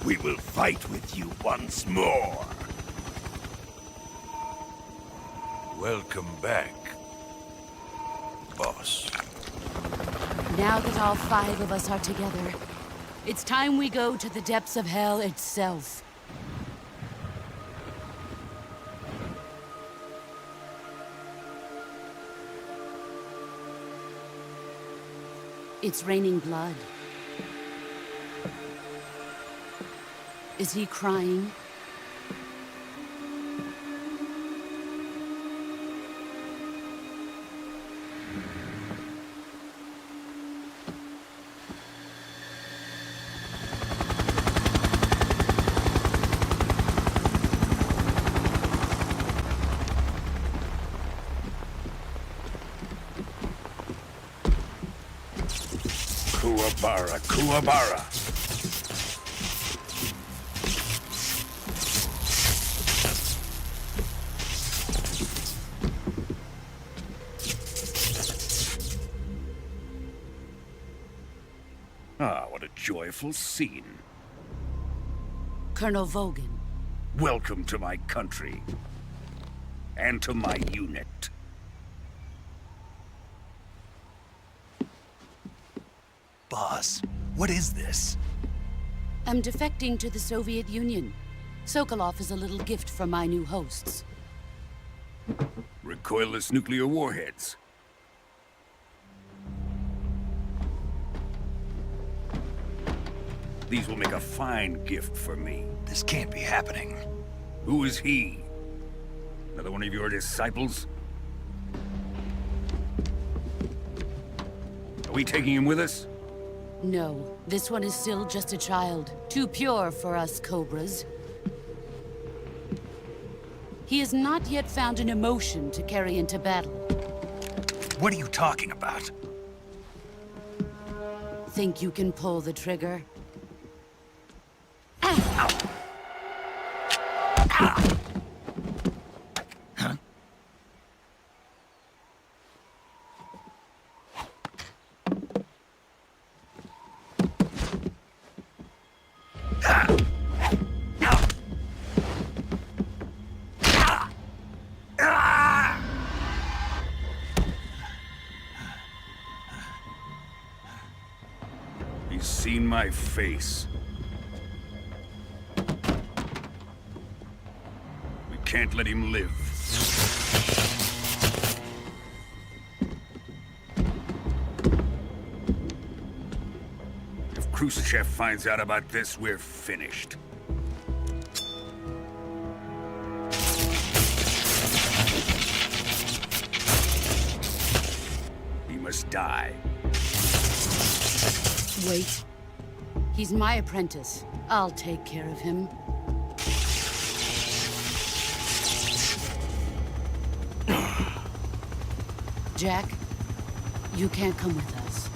We will fight with you once more. Welcome back, boss. Now that all 5 of us are together, it's time we go to the depths of hell itself. It's raining blood. Is he crying? Bara Kuwabara. Ah, what a joyful scene. Colonel Vogan. Welcome to my country. And to my unit. Boss, what is this? I'm defecting to the Soviet Union. Sokolov is a little gift from my new hosts. Recoilless nuclear warheads. These will make a fine gift for me. This can't be happening. Who is he? Another one of your disciples? Are we taking him with us? No, this one is still just a child. Too pure for us Cobras. He has not yet found an emotion to carry into battle. What are you talking about? Think you can pull the trigger? He's seen my face. We can't let him live. If Khrushchev finds out about this, we're finished. He must die. Wait. He's my apprentice. I'll take care of him. Jack, you can't come with us.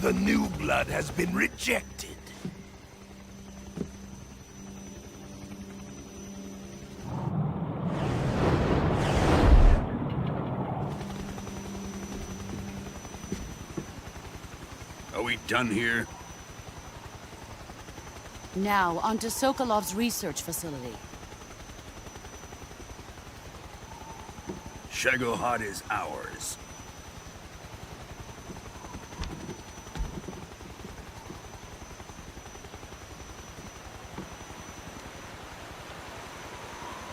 The new blood has been rejected. Are we done here? Now, onto Sokolov's research facility. Shagohod is ours.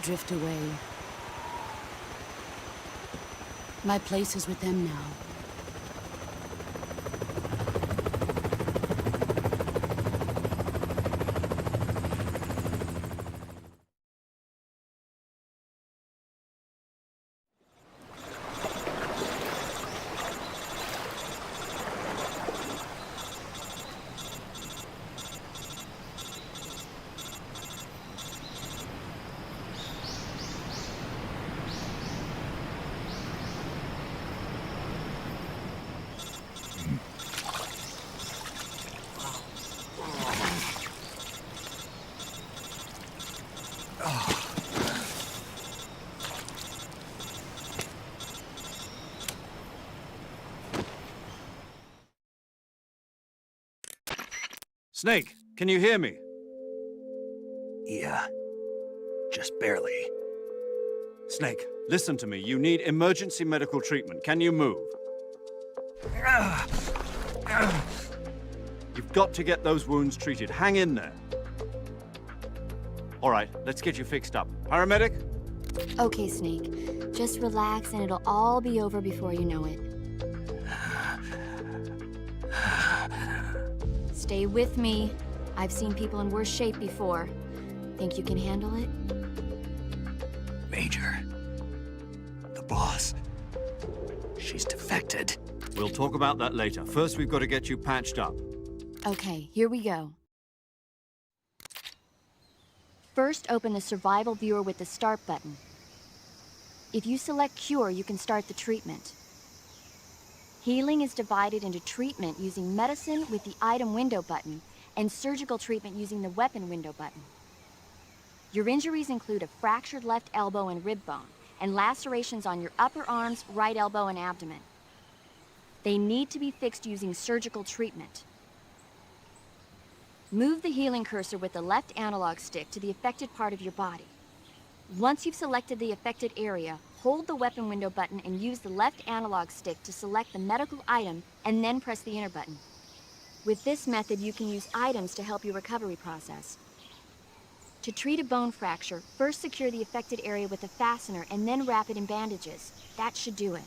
Drift away. My place is with them now. Snake, can you hear me? Yeah. Just barely. Snake, listen to me. You need emergency medical treatment. Can you move? You've got to get those wounds treated. Hang in there. All right, let's get you fixed up. Paramedic? Okay, Snake. Just relax and it'll all be over before you know it. Stay with me. I've seen people in worse shape before. Think you can handle it? Major. The boss. She's defected. We'll talk about that later. First, we've got to get you patched up. Okay, here we go. First, open the survival viewer with the start button. If you select cure, you can start the treatment. Healing is divided into treatment using medicine with the item window button and surgical treatment using the weapon window button. Your injuries include a fractured left elbow and rib bone and lacerations on your upper arms, right elbow, and abdomen. They need to be fixed using surgical treatment. Move the healing cursor with the left analog stick to the affected part of your body. Once you've selected the affected area, hold the weapon window button and use the left analog stick to select the medical item and then press the enter button. With this method, you can use items to help your recovery process. To treat a bone fracture, first secure the affected area with a fastener and then wrap it in bandages. That should do it.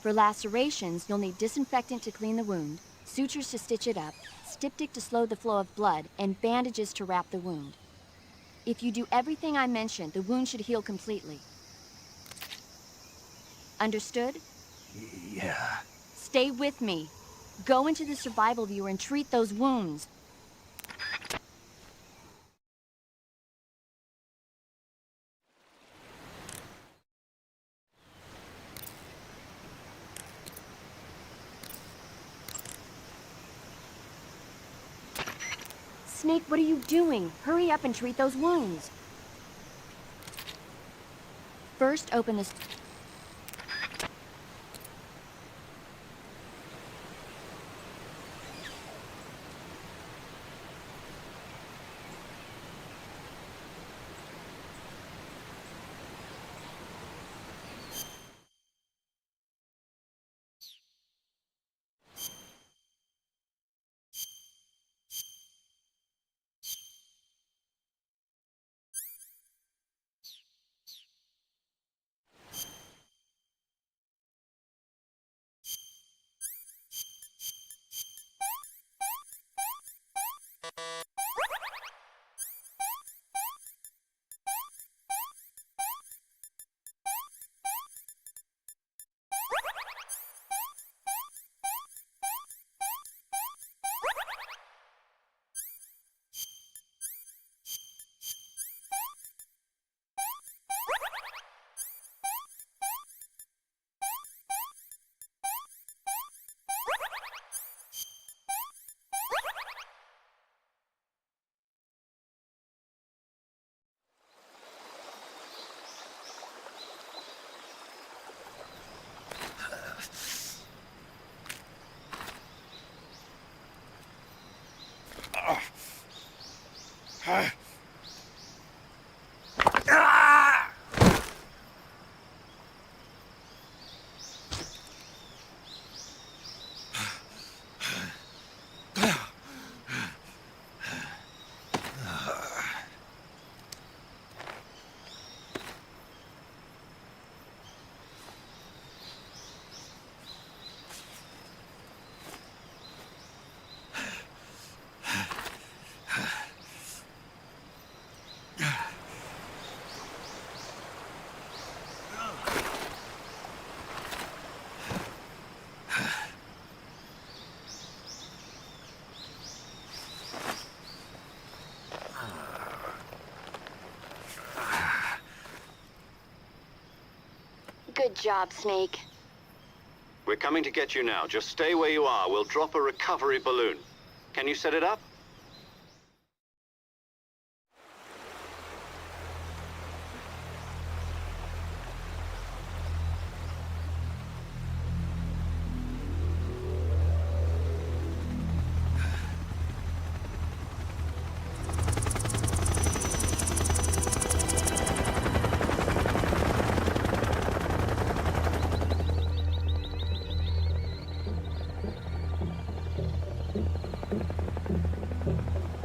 For lacerations, you'll need disinfectant to clean the wound, sutures to stitch it up, styptic to slow the flow of blood, and bandages to wrap the wound. If you do everything I mentioned, the wound should heal completely. Understood? Yeah. Stay with me. Go into the survival viewer and treat those wounds. Snake, what are you doing? Hurry up and treat those wounds. First, open this. Good job, Snake. We're coming to get you now. Just stay where you are. We'll drop a recovery balloon. Can you set it up?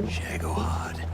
Shagohod.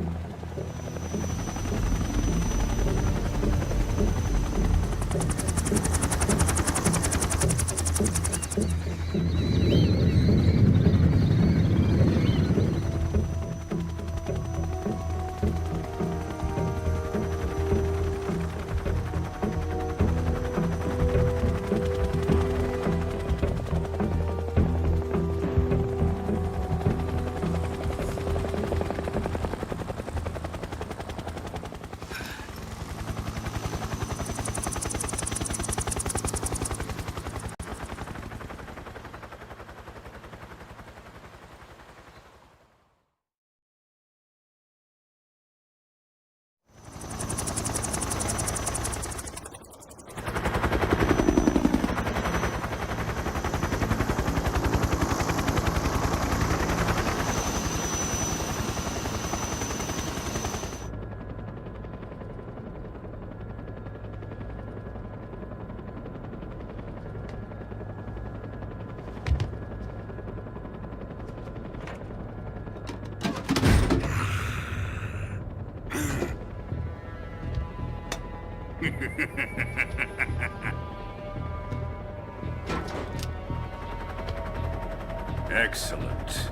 Excellent.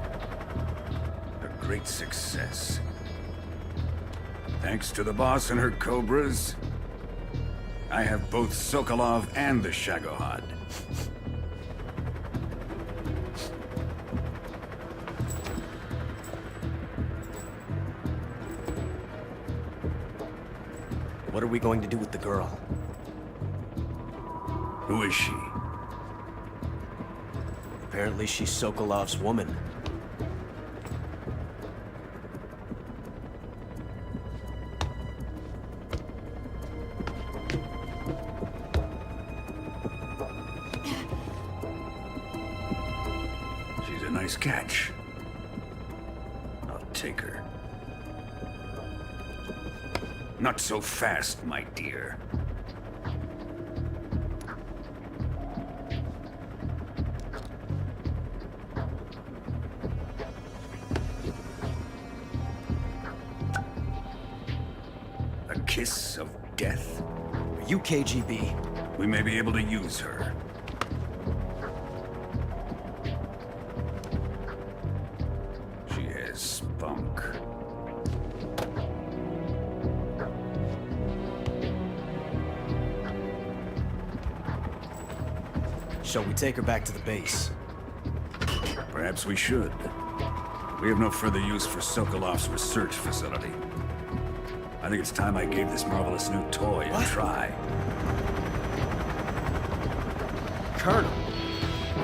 A great success. Thanks to the boss and her cobras, I have both Sokolov and the Shagohod. What are we going to do with the girl? Who is she? Apparently she's Sokolov's woman. She's a nice catch. I'll take her. Not so fast, my dear. A kiss of death? Are you KGB? We may be able to use her. She has spunk. Shall we take her back to the base? Perhaps we should. We have no further use for Sokolov's research facility. I think it's time I gave this marvelous new toy a try. Colonel,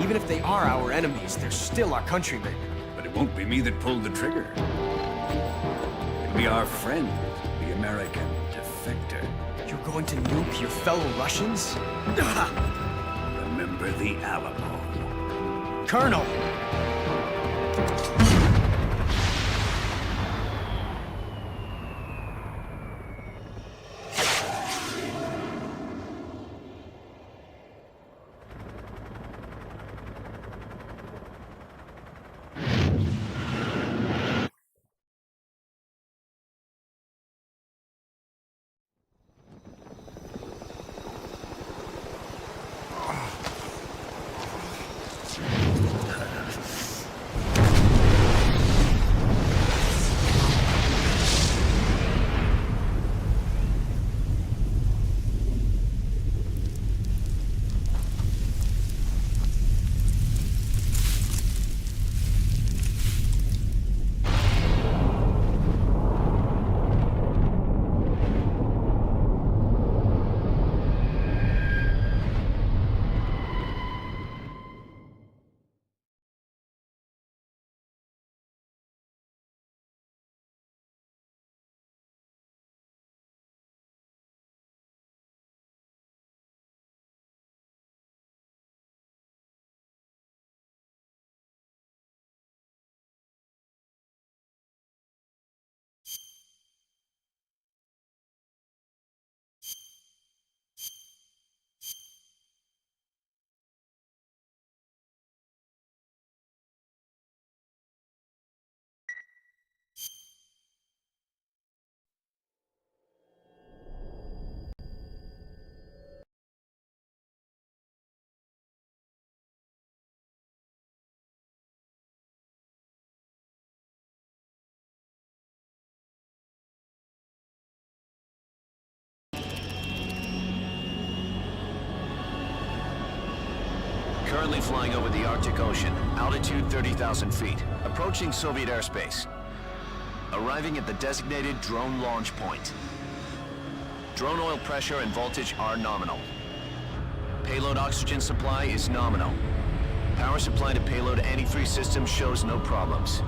even if they are our enemies, they're still our countrymen. But it won't be me that pulled the trigger. It'll be our friend, the American defector. You're going to nuke your fellow Russians? Remember the Alamo. Colonel! flying over the Arctic Ocean, altitude 30,000 feet, approaching Soviet airspace. Arriving at the designated drone launch point. Drone oil pressure and voltage are nominal. Payload oxygen supply is nominal. Power supply to payload antifreeze system shows no problems.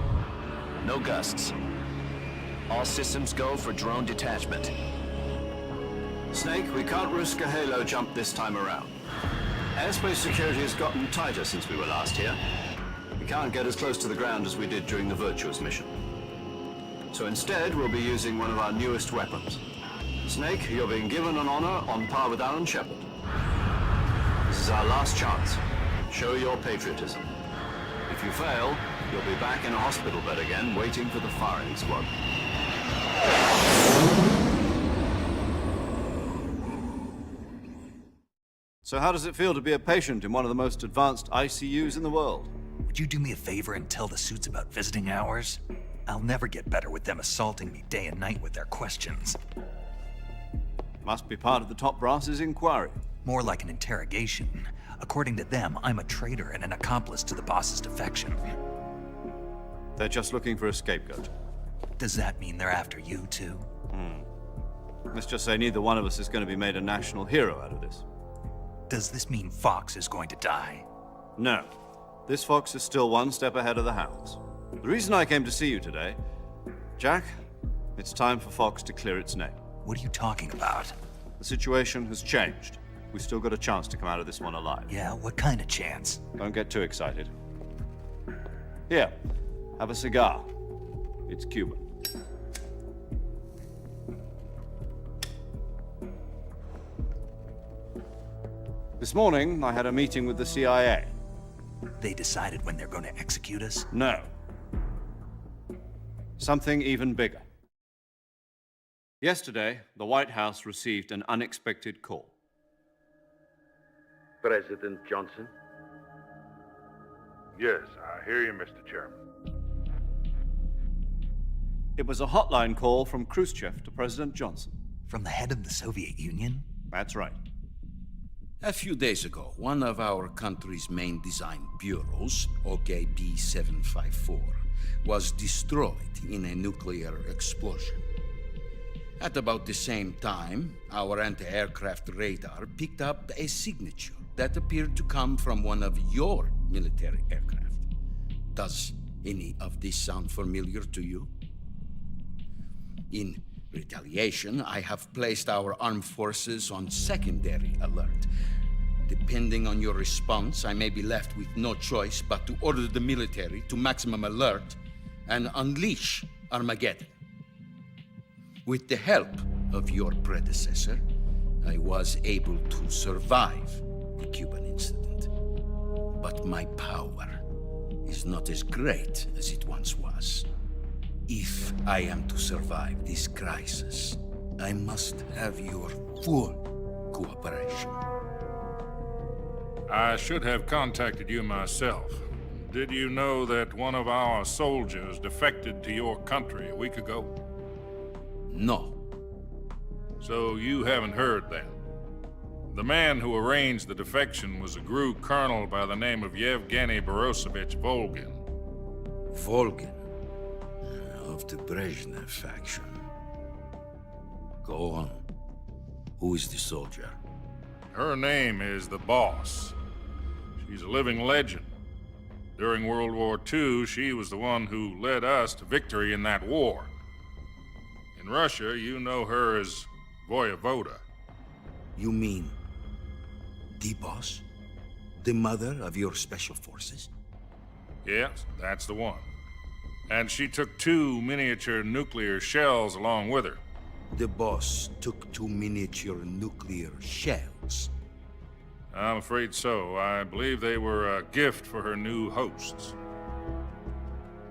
No gusts. All systems go for drone detachment. Snake, we can't risk a halo jump this time around. Airspace security has gotten tighter since we were last here. We can't get as close to the ground as we did during the Virtuous mission. So instead, we'll be using one of our newest weapons. Snake, you're being given an honor on par with Alan Shepard. This is our last chance. Show your patriotism. If you fail, you'll be back in a hospital bed again, waiting for the firing squad. So how does it feel to be a patient in one of the most advanced ICUs in the world? Would you do me a favor and tell the suits about visiting hours? I'll never get better with them assaulting me day and night with their questions. Must be part of the top brass's inquiry. More like an interrogation. According to them, I'm a traitor and an accomplice to the boss's defection. They're just looking for a scapegoat. Does that mean they're after you, too? Let's just say neither one of us is going to be made a national hero out of this. Does this mean Fox is going to die? No. This fox is still one step ahead of the hounds. The reason I came to see you today, Jack, it's time for Fox to clear its name. What are you talking about? The situation has changed. We've still got a chance to come out of this one alive. Yeah, what kind of chance? Don't get too excited. Here, have a cigar. It's Cuban. This morning, I had a meeting with the CIA. They decided when they're going to execute us? No. Something even bigger. Yesterday, the White House received an unexpected call. President Johnson? Yes, I hear you, Mr. Chairman. It was a hotline call from Khrushchev to President Johnson. From the head of the Soviet Union? That's right. A few days ago, one of our country's main design bureaus, OKB 754, was destroyed in a nuclear explosion. At about the same time, our anti-aircraft radar picked up a signature that appeared to come from one of your military aircraft. Does any of this sound familiar to you? In retaliation, I have placed our armed forces on secondary alert. Depending on your response, I may be left with no choice but to order the military to maximum alert and unleash Armageddon. With the help of your predecessor, I was able to survive the Cuban incident. But my power is not as great as it once was. If I am to survive this crisis, I must have your full cooperation. I should have contacted you myself. Did you know that one of our soldiers defected to your country a week ago? No. So you haven't heard then. The man who arranged the defection was a GRU colonel by the name of Yevgeny Borisovich Volgin. Volgin? Of the Brezhnev faction. Go on. Who is the soldier? Her name is the Boss. She's a living legend. During World War II, she was the one who led us to victory in that war. In Russia, you know her as Voyevoda. You mean the Boss? The mother of your special forces? Yes, that's the one. And she took 2 miniature nuclear shells along with her. The Boss took 2 miniature nuclear shells? I'm afraid so. I believe they were a gift for her new hosts.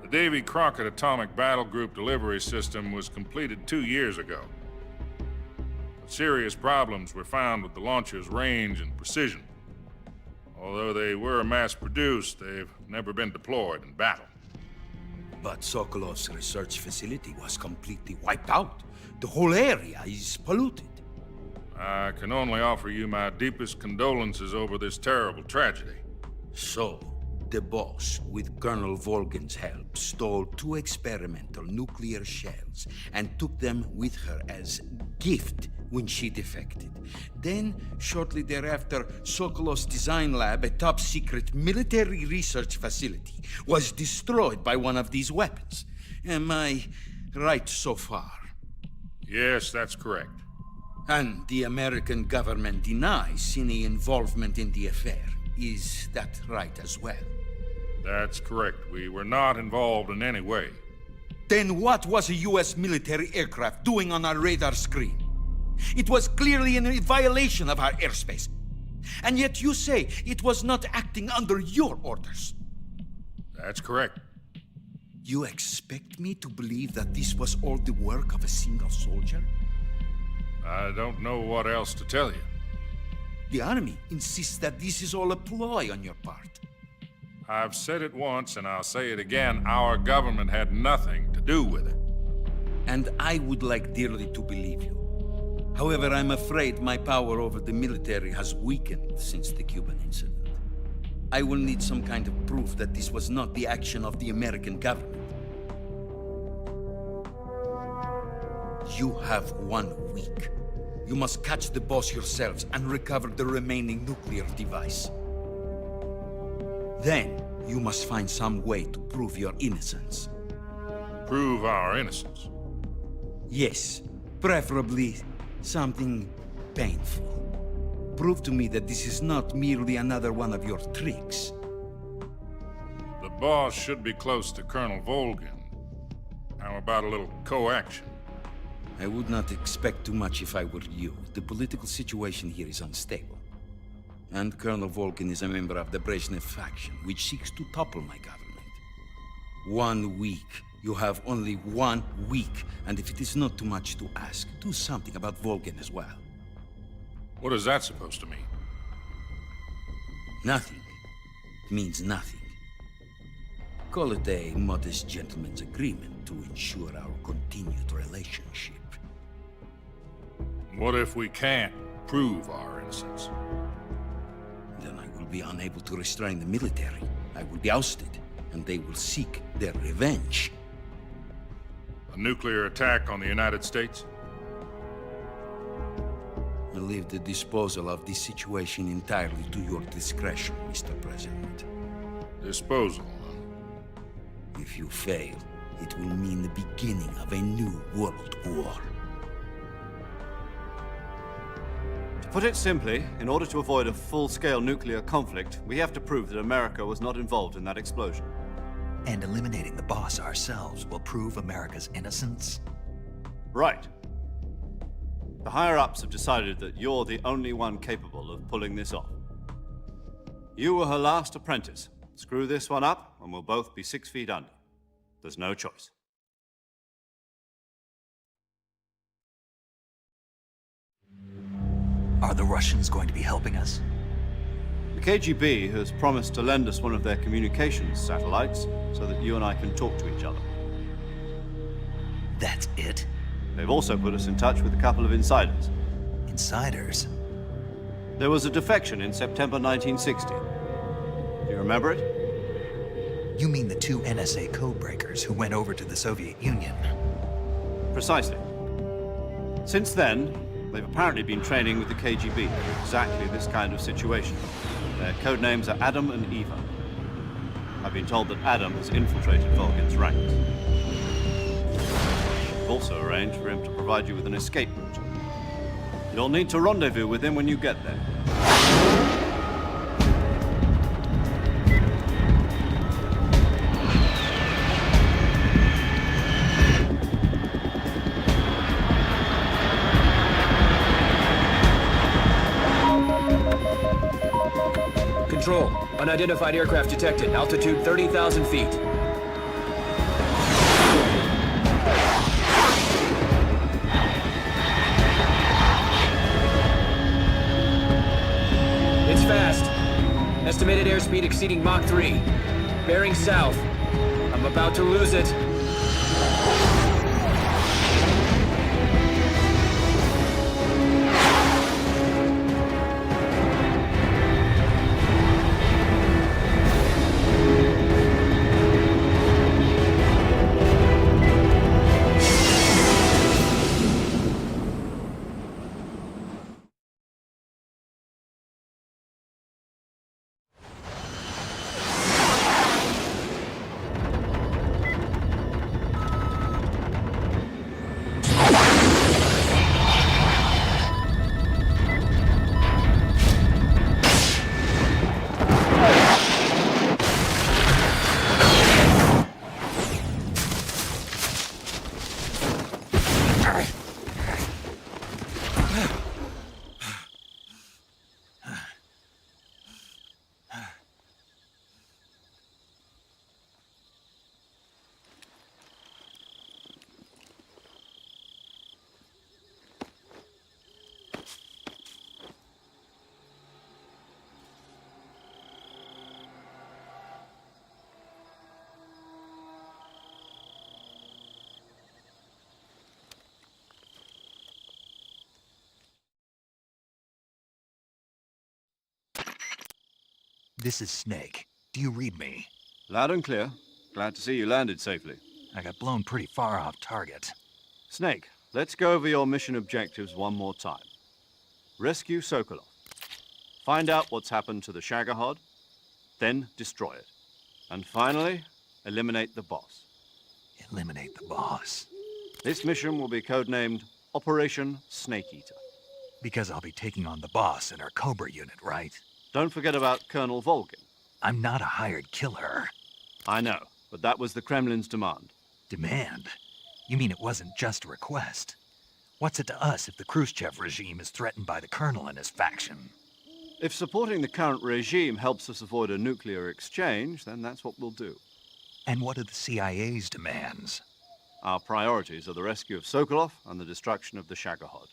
The Davy Crockett Atomic Battle Group delivery system was completed 2 years ago. But serious problems were found with the launcher's range and precision. Although they were mass-produced, they've never been deployed in battle. But Sokolov's research facility was completely wiped out. The whole area is polluted. I can only offer you my deepest condolences over this terrible tragedy. So, the boss, with Colonel Volgin's help, stole 2 experimental nuclear shells and took them with her as gift when she defected. Then, shortly thereafter, Sokolov's design lab, a top-secret military research facility, was destroyed by one of these weapons. Am I right so far? Yes, that's correct. And the American government denies any involvement in the affair. Is that right as well? That's correct. We were not involved in any way. Then what was a U.S. military aircraft doing on our radar screen? It was clearly in violation of our airspace. And yet you say it was not acting under your orders. That's correct. You expect me to believe that this was all the work of a single soldier? I don't know what else to tell you. The army insists that this is all a ploy on your part. I've said it once and I'll say it again. Our government had nothing to do with it. And I would like dearly to believe you. However, I'm afraid my power over the military has weakened since the Cuban incident. I will need some kind of proof that this was not the action of the American government. You have 1 week. You must catch the boss yourselves and recover the remaining nuclear device. Then, you must find some way to prove your innocence. Prove our innocence? Yes, preferably something painful. Prove to me that this is not merely another one of your tricks. The boss should be close to Colonel Volgin. How about a little co-action? I would not expect too much if I were you. The political situation here is unstable. And Colonel Volgin is a member of the Brezhnev faction, which seeks to topple my government. 1 week. You have only 1 week, and if it is not too much to ask, do something about Volgin as well. What is that supposed to mean? Nothing. It means nothing. Call it a modest gentleman's agreement to ensure our continued relationship. What if we can't prove our innocence? Then I will be unable to restrain the military. I will be ousted, and they will seek their revenge. A nuclear attack on the United States? I leave the disposal of this situation entirely to your discretion, Mr. President. Disposal? If you fail, it will mean the beginning of a new world war. To put it simply, in order to avoid a full-scale nuclear conflict, we have to prove that America was not involved in that explosion. And eliminating the boss ourselves will prove America's innocence? Right. The higher-ups have decided that you're the only one capable of pulling this off. You were her last apprentice. Screw this one up, and we'll both be 6 feet under. There's no choice. Are the Russians going to be helping us? The KGB has promised to lend us one of their communications satellites so that you and I can talk to each other. That's it? They've also put us in touch with a couple of insiders. Insiders? There was a defection in September 1960. Do you remember it? You mean the 2 NSA codebreakers who went over to the Soviet Union? Precisely. Since then, they've apparently been training with the KGB for exactly this kind of situation. Their code names are Adam and Eva. I've been told that Adam has infiltrated Volgin's ranks. We've also arranged for him to provide you with an escape route. You'll need to rendezvous with him when you get there. Control. Unidentified aircraft detected. Altitude 30,000 feet. It's fast. Estimated airspeed exceeding Mach 3. Bearing south. I'm about to lose it. This is Snake. Do you read me? Loud and clear. Glad to see you landed safely. I got blown pretty far off target. Snake, let's go over your mission objectives one more time. Rescue Sokolov. Find out what's happened to the Shagohod, then destroy it. And finally, eliminate the boss. Eliminate the boss. This mission will be codenamed Operation Snake Eater. Because I'll be taking on the boss in our Cobra unit, right? Don't forget about Colonel Volgin. I'm not a hired killer. I know, but that was the Kremlin's demand. Demand? You mean it wasn't just a request? What's it to us if the Khrushchev regime is threatened by the Colonel and his faction? If supporting the current regime helps us avoid a nuclear exchange, then that's what we'll do. And what are the CIA's demands? Our priorities are the rescue of Sokolov and the destruction of the Shagohod.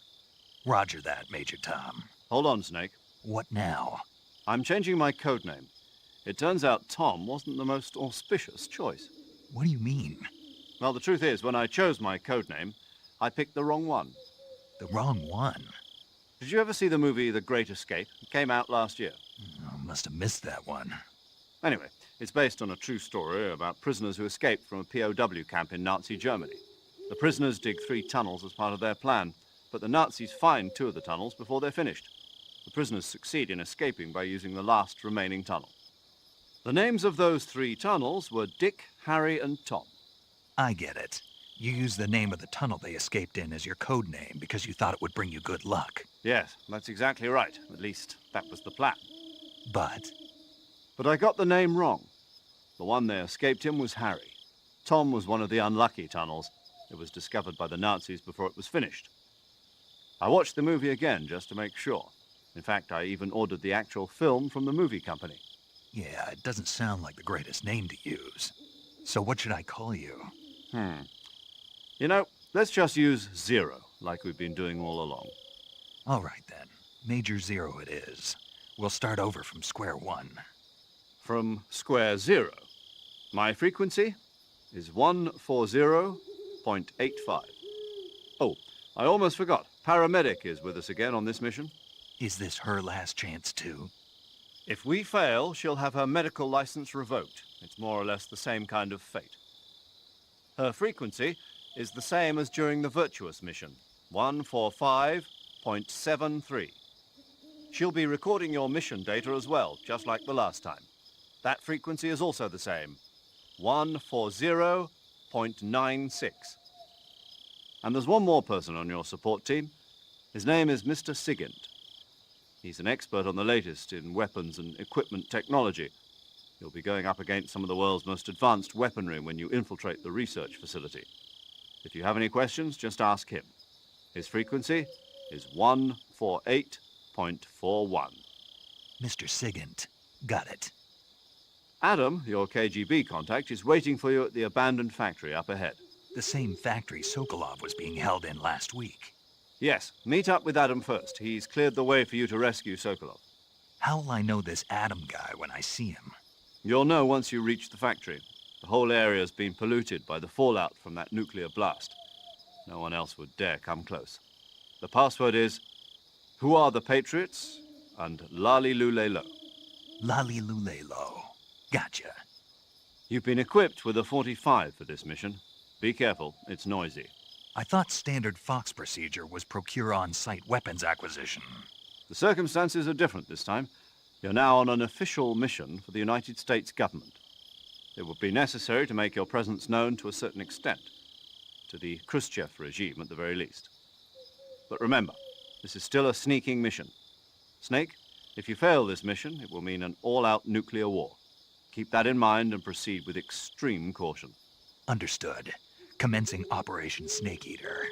Roger that, Major Tom. Hold on, Snake. What now? I'm changing my codename. It turns out Tom wasn't the most auspicious choice. What do you mean? Well, the truth is, when I chose my codename, I picked the wrong one. The wrong one? Did you ever see the movie The Great Escape? It came out last year. I must have missed that one. Anyway, it's based on a true story about prisoners who escaped from a POW camp in Nazi Germany. The prisoners dig 3 tunnels as part of their plan, but the Nazis find 2 of the tunnels before they're finished. The prisoners succeed in escaping by using the last remaining tunnel. The names of those 3 tunnels were Dick, Harry, and Tom. I get it. You used the name of the tunnel they escaped in as your code name because you thought it would bring you good luck. Yes, that's exactly right. At least, that was the plan. But I got the name wrong. The one they escaped in was Harry. Tom was one of the unlucky tunnels. It was discovered by the Nazis before it was finished. I watched the movie again just to make sure. In fact, I even ordered the actual film from the movie company. yeah, it doesn't sound like the greatest name to use. So what should I call you? You know, let's just use Zero, like we've been doing all along. All right, then. Major Zero it is. We'll start over from square one. From square zero. My frequency is 140.85. Oh, I almost forgot. Paramedic is with us again on this mission. Is this her last chance, too? If we fail, she'll have her medical license revoked. It's more or less the same kind of fate. Her frequency is the same as during the Virtuous mission, 145.73. She'll be recording your mission data as well, just like the last time. That frequency is also the same, 140.96. And there's one more person on your support team. His name is Mr. Sigint. He's an expert on the latest in weapons and equipment technology. You'll be going up against some of the world's most advanced weaponry when you infiltrate the research facility. If you have any questions, just ask him. His frequency is 148.41. Mr. Sigint. Got it. Adam, your KGB contact, is waiting for you at the abandoned factory up ahead. The same factory Sokolov was being held in last week. Yes, meet up with Adam first. He's cleared the way for you to rescue Sokolov. How will I know this Adam guy when I see him? You'll know once you reach the factory. The whole area's been polluted by the fallout from that nuclear blast. No one else would dare come close. The password is, "Who are the Patriots?" and Lali Lulelo. Lali Lulelo. Gotcha. You've been equipped with a 45 for this mission. Be careful, it's noisy. I thought standard Fox procedure was procure on-site weapons acquisition. The circumstances are different this time. You're now on an official mission for the United States government. It would be necessary to make your presence known to a certain extent, to the Khrushchev regime at the very least. But remember, this is still a sneaking mission. Snake, if you fail this mission, it will mean an all-out nuclear war. Keep that in mind and proceed with extreme caution. Understood. Commencing Operation Snake Eater.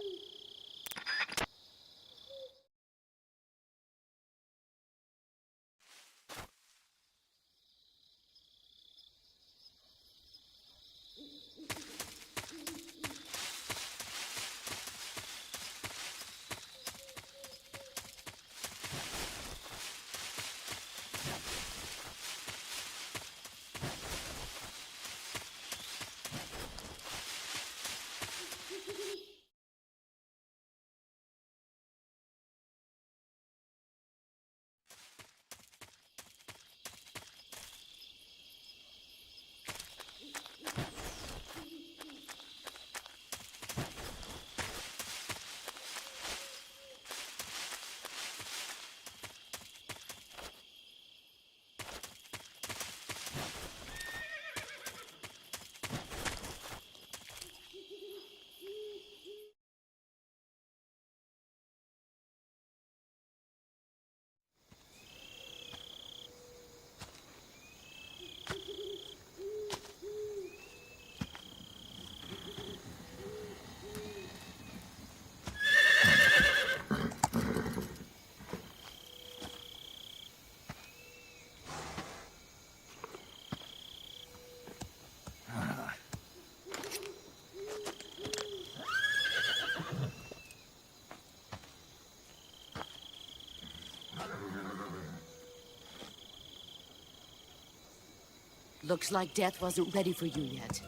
Looks like death wasn't ready for you yet.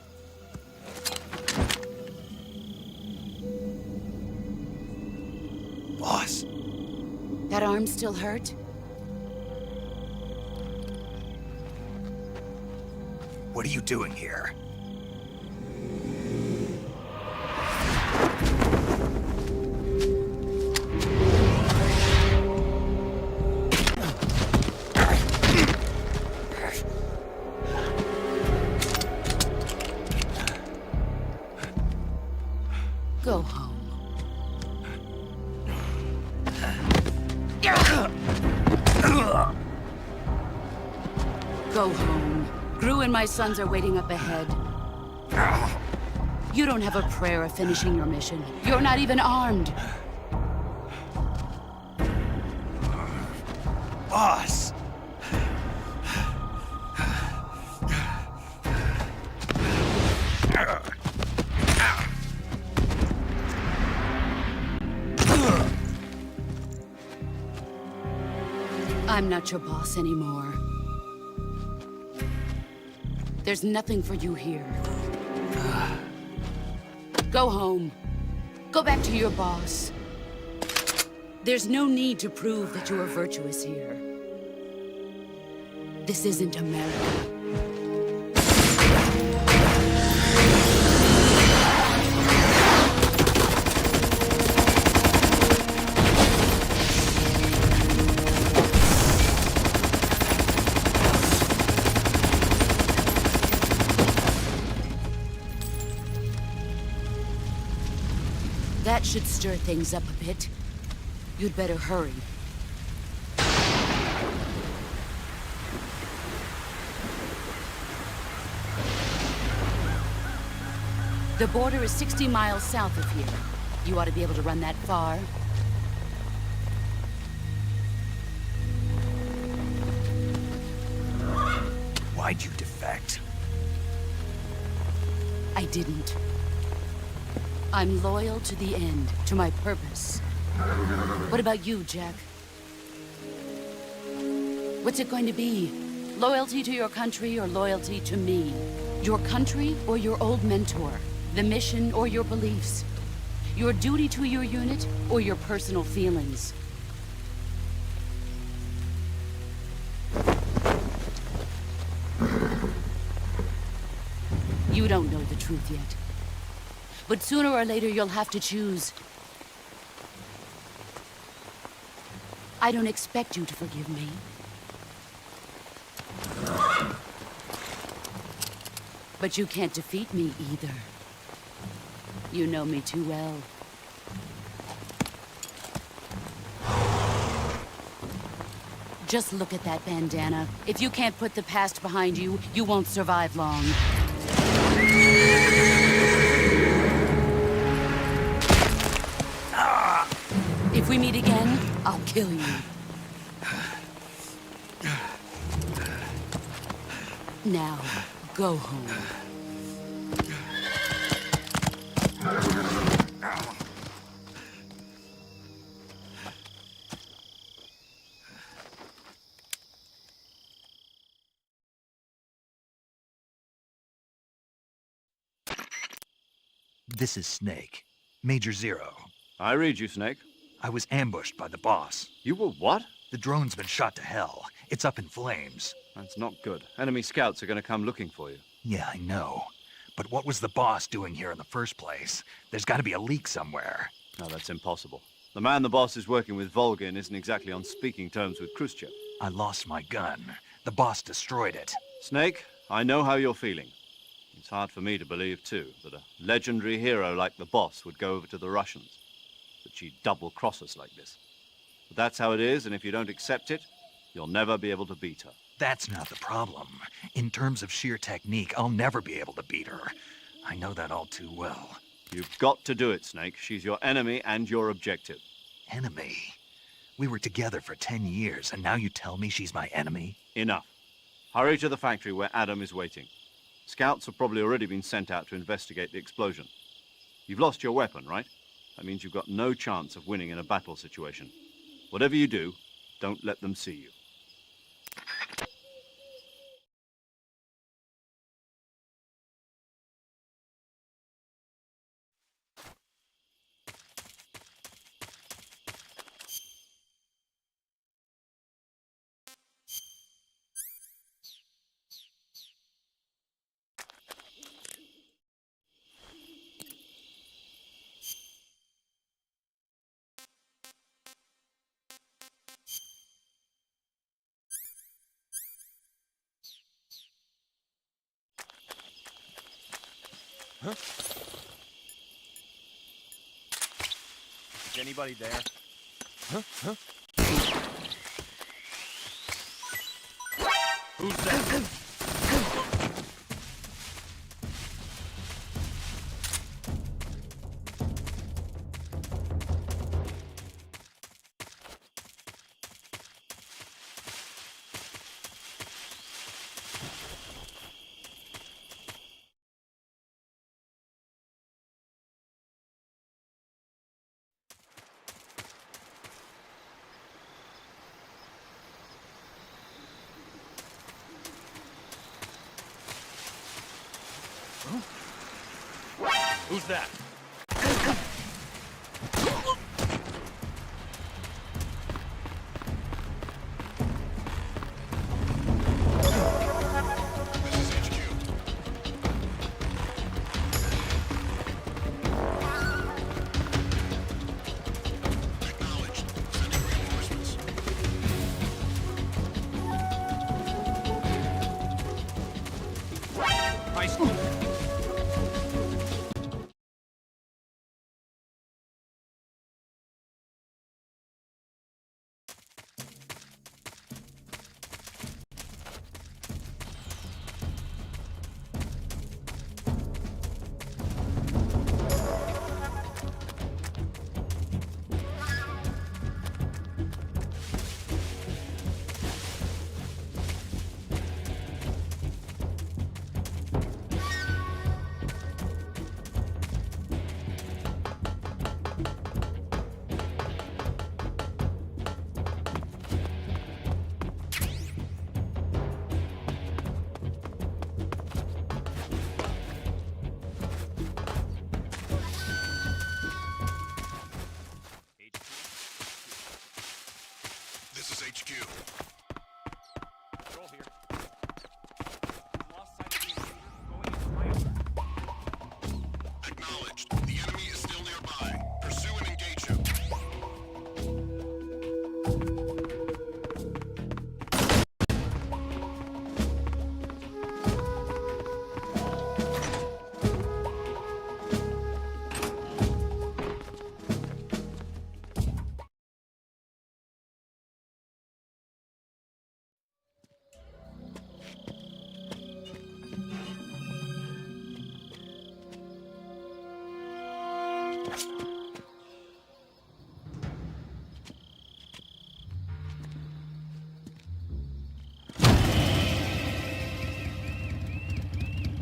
Boss. That arm still hurt? What are you doing here? Go home. Go home. Gru and my sons are waiting up ahead. You don't have a prayer of finishing your mission. You're not even armed. Boss! I'm not your boss anymore. There's nothing for you here. Go home. Go back to your boss. There's no need to prove that you are virtuous here. This isn't America. That should stir things up a bit. You'd better hurry. The border is 60 miles south of here. You ought to be able to run that far. Why'd you defect? I didn't. I'm loyal to the end, to my purpose. What about you, Jack? What's it going to be? Loyalty to your country or loyalty to me? Your country or your old mentor? The mission or your beliefs? Your duty to your unit or your personal feelings? You don't know the truth yet. But sooner or later, you'll have to choose. I don't expect you to forgive me. But you can't defeat me either. You know me too well. Just look at that bandana. If you can't put the past behind you, you won't survive long. If we meet again, I'll kill you. Now, go home. This is Snake. Major Zero. I read you, Snake. I was ambushed by the boss. You were what? The drone's been shot to hell. It's up in flames. That's not good. Enemy scouts are going to come looking for you. Yeah, I know. But what was the boss doing here in the first place? There's got to be a leak somewhere. No, that's impossible. The man the boss is working with, Volgin, isn't exactly on speaking terms with Khrushchev. I lost my gun. The boss destroyed it. Snake, I know how you're feeling. It's hard for me to believe, too, that a legendary hero like the boss would go over to the Russians. That she'd double-cross us like this. But that's how it is, and if you don't accept it, you'll never be able to beat her. That's not the problem. In terms of sheer technique, I'll never be able to beat her. I know that all too well. You've got to do it, Snake. She's your enemy and your objective. Enemy? We were together for 10 years, and now you tell me she's my enemy? Enough. Hurry to the factory where Adam is waiting. Scouts have probably already been sent out to investigate the explosion. You've lost your weapon, right? That means you've got no chance of winning in a battle situation. Whatever you do, don't let them see you. Is anybody there? Who's that? Who's that? High school. This is HQ. Control here. Lost sight of the intruder. Going into flyover. Acknowledged. The enemy is still nearby. Pursue and engage him.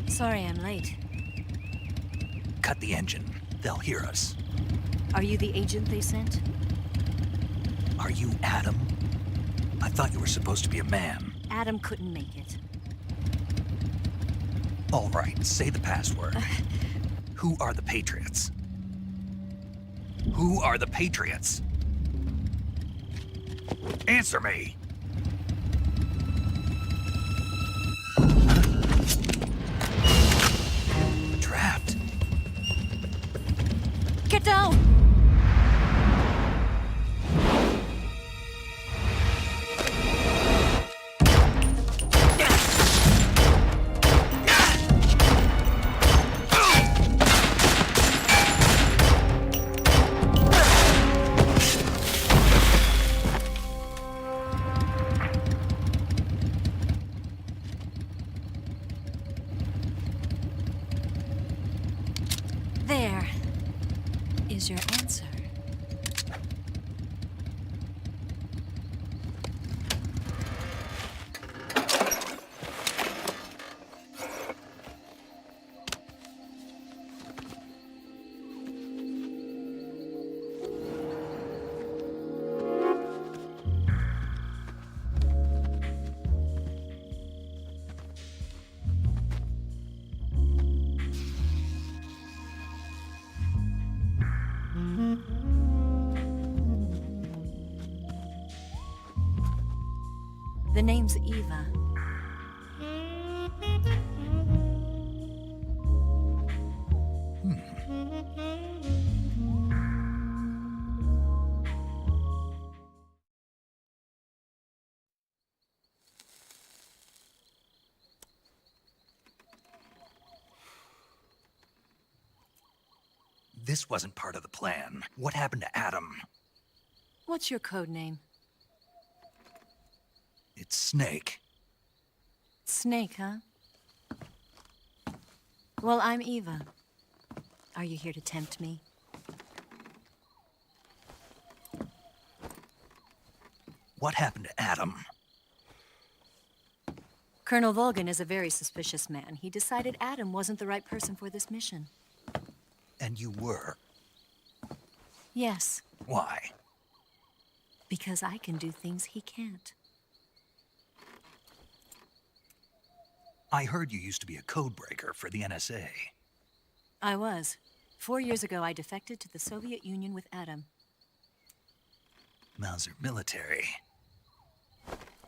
Sorry I'm late. Cut the engine. They'll hear us. Are you the agent they sent? Are you Adam? I thought you were supposed to be a man. Adam couldn't make it. All right, say the password. Who are the Patriots? Who are the Patriots? Answer me! Trapped. Get down! There is your answer. The name's Eva. This wasn't part of the plan. What happened to Adam? What's your code name? It's Snake. Snake, huh? Well, I'm Eva. Are you here to tempt me? What happened to Adam? Colonel Volgin is a very suspicious man. He decided Adam wasn't the right person for this mission. And you were? Yes, Why? because I can do things he can't. I heard you used to be a codebreaker for the NSA. I was. 4 years ago, I defected to the Soviet Union with Adam. Mauser military.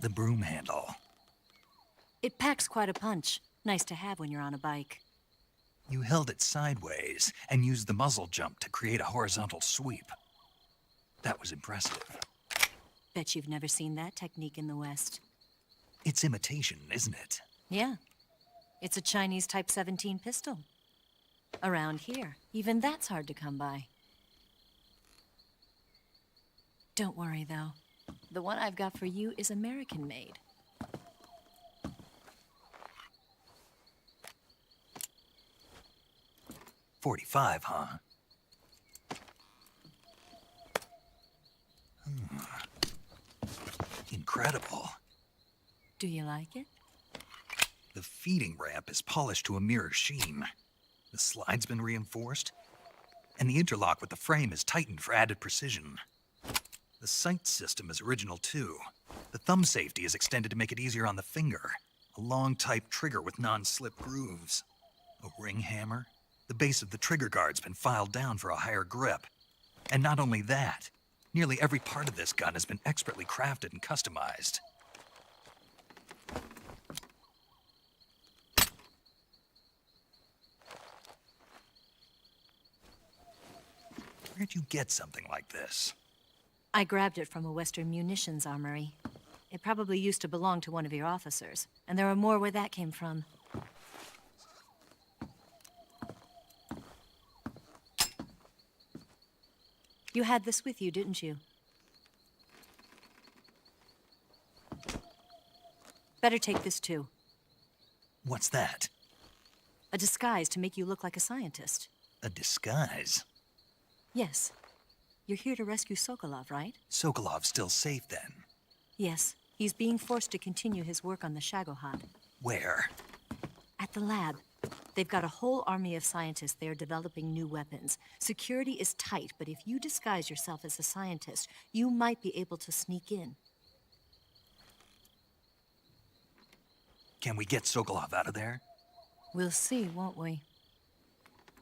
The broom handle. It packs quite a punch. Nice to have when you're on a bike. You held it sideways and used the muzzle jump to create a horizontal sweep. That was impressive. Bet you've never seen that technique in the West. It's imitation, isn't it? Yeah. It's a Chinese Type 17 pistol. Around here, even that's hard to come by. Don't worry, though. The one I've got for you is American-made. .45, huh? Incredible. Do you like it? The feeding ramp is polished to a mirror sheen. The slide's been reinforced, and the interlock with the frame is tightened for added precision. The sight system is original too. The thumb safety is extended to make it easier on the finger. A long type trigger with non-slip grooves. A ring hammer. The base of the trigger guard's been filed down for a higher grip. And not only that, nearly every part of this gun has been expertly crafted and customized. Where'd you get something like this? I grabbed it from a Western munitions armory. It probably used to belong to one of your officers, and there are more where that came from. You had this with you, didn't you? Better take this too. What's that? A disguise to make you look like a scientist. A disguise? Yes. You're here to rescue Sokolov, right? Sokolov's still safe then? Yes. He's being forced to continue his work on the Shagohod. Where? At the lab. They've got a whole army of scientists there developing new weapons. Security is tight, but if you disguise yourself as a scientist, you might be able to sneak in. Can we get Sokolov out of there? We'll see, won't we?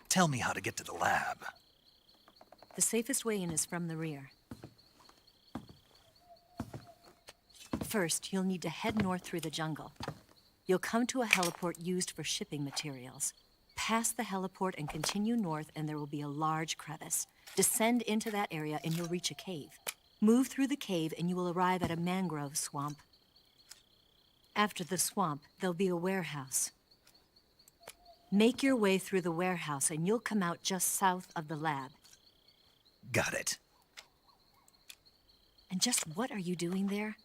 Tell me how to get to the lab. The safest way in is from the rear. First, you'll need to head north through the jungle. You'll come to a heliport used for shipping materials. Pass the heliport and continue north, and there will be a large crevice. Descend into that area, and you'll reach a cave. Move through the cave, and you will arrive at a mangrove swamp. After the swamp, there'll be a warehouse. Make your way through the warehouse, and you'll come out just south of the lab. Got it. And just what are you doing there?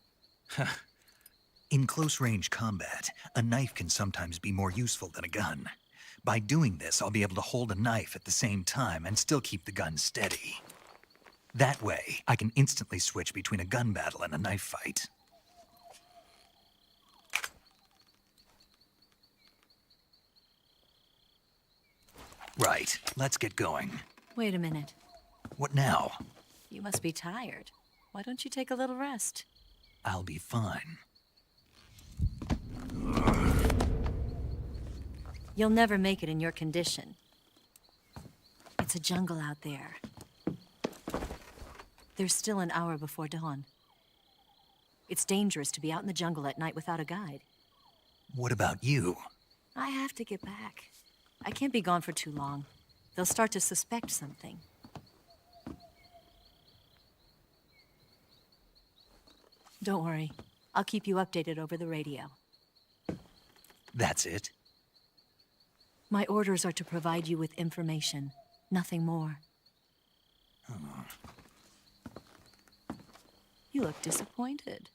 In close-range combat, a knife can sometimes be more useful than a gun. By doing this, I'll be able to hold a knife at the same time and still keep the gun steady. That way, I can instantly switch between a gun battle and a knife fight. Right, let's get going. Wait a minute. What now? You must be tired. Why don't you take a little rest? I'll be fine. You'll never make it in your condition. It's a jungle out there. There's still an hour before dawn. It's dangerous to be out in the jungle at night without a guide. What about you? I have to get back. I can't be gone for too long. They'll start to suspect something. Don't worry. I'll keep you updated over the radio. That's it? My orders are to provide you with information. Nothing more. You look disappointed.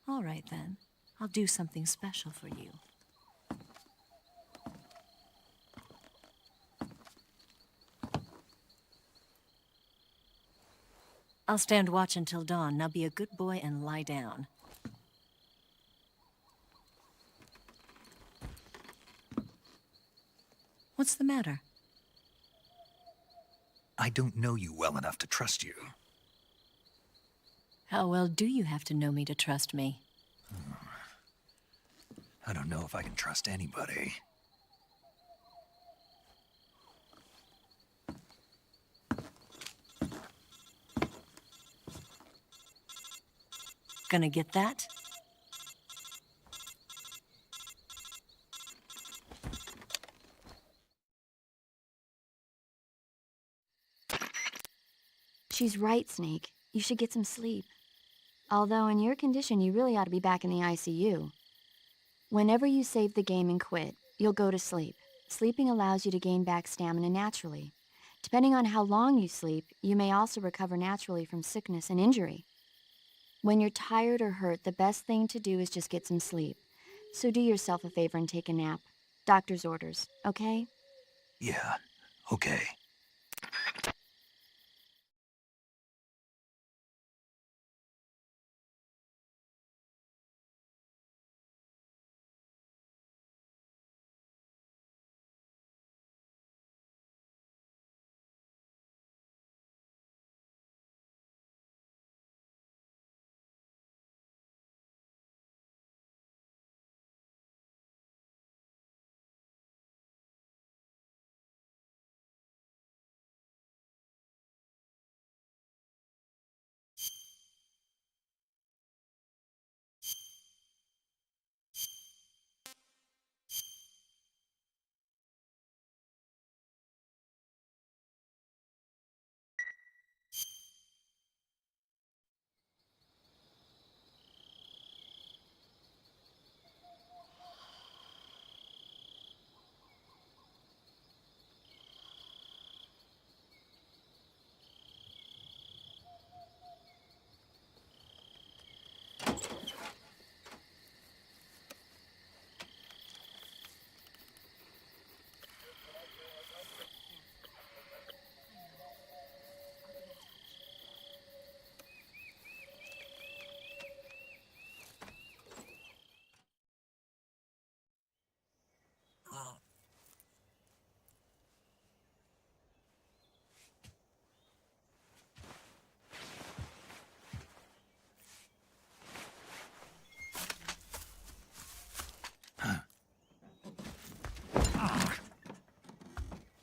All right, then. I'll do something special for you. I'll stand watch until dawn. Now be a good boy and lie down. What's the matter? I don't know you well enough to trust you. How well do you have to know me to trust me? I don't know if I can trust anybody. Gonna get that? She's right, Snake. You should get some sleep. Although in your condition, you really ought to be back in the ICU. Whenever you save the game and quit, you'll go to sleep. Sleeping allows you to gain back stamina naturally. Depending on how long you sleep, you may also recover naturally from sickness and injury. When you're tired or hurt, the best thing to do is just get some sleep. So do yourself a favor and take a nap. Doctor's orders, okay? Yeah, okay.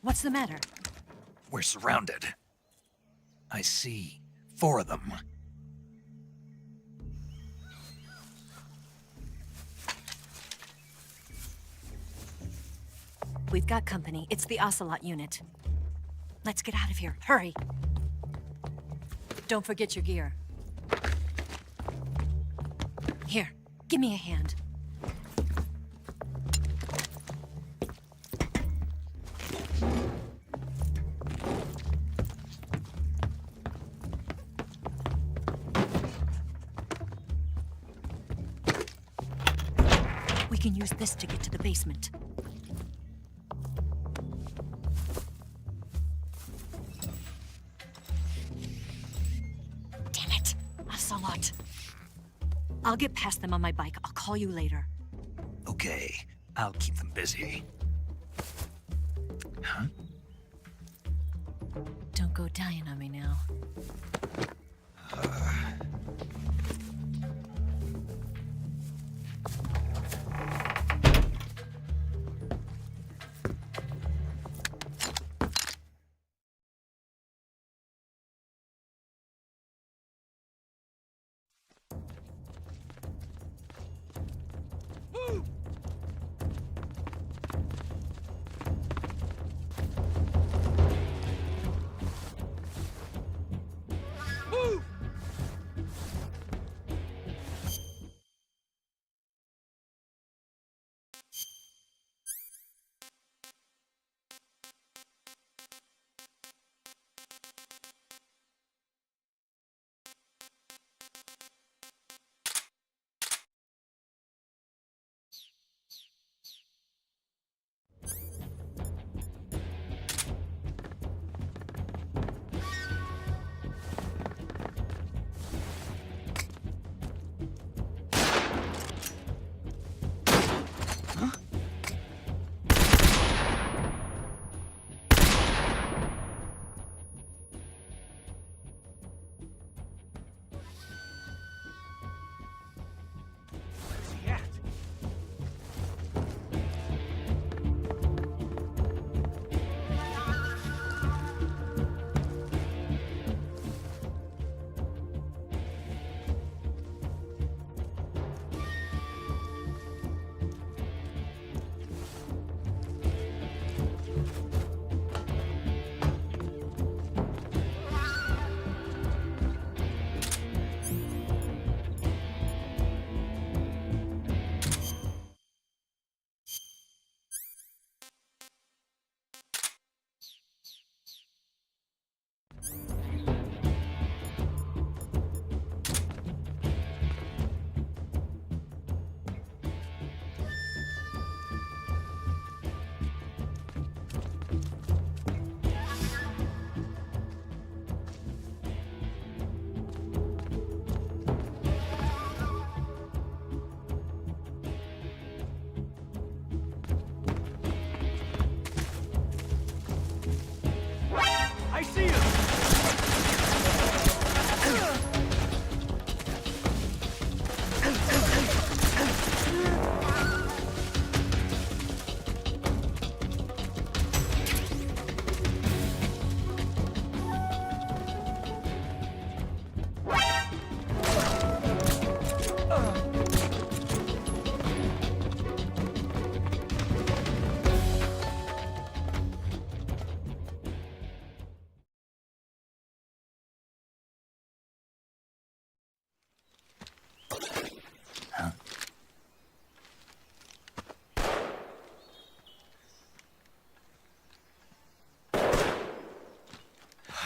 What's the matter? We're surrounded. I see 4 of them. We've got company. It's the Ocelot unit. Let's get out of here. Hurry! Don't forget your gear. Here, give me a hand. We can use this to get to the basement. Damn it! Ocelot. I'll get past them on my bike. I'll call you later. Okay, I'll keep them busy. Huh? Don't go dying on me now.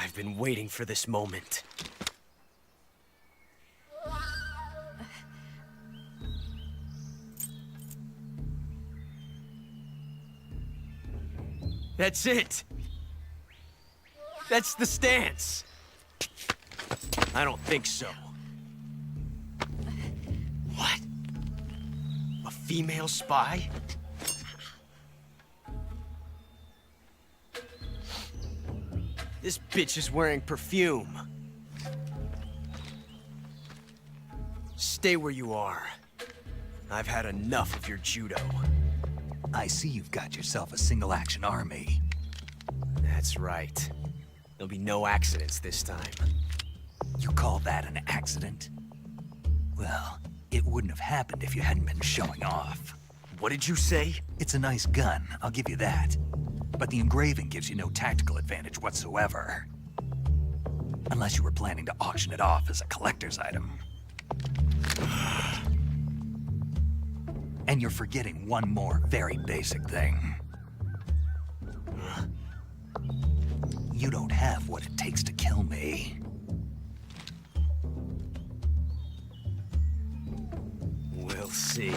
I've been waiting for this moment. That's it! That's the stance! I don't think so. What? A female spy? This bitch is wearing perfume. Stay where you are. I've had enough of your judo. I see you've got yourself a single-action army. That's right. There'll be no accidents this time. You call that an accident? Well, it wouldn't have happened if you hadn't been showing off. What did you say? It's a nice gun, I'll give you that. But the engraving gives you no tactical advantage whatsoever. Unless you were planning to auction it off as a collector's item. And you're forgetting one more very basic thing. You don't have what it takes to kill me. We'll see.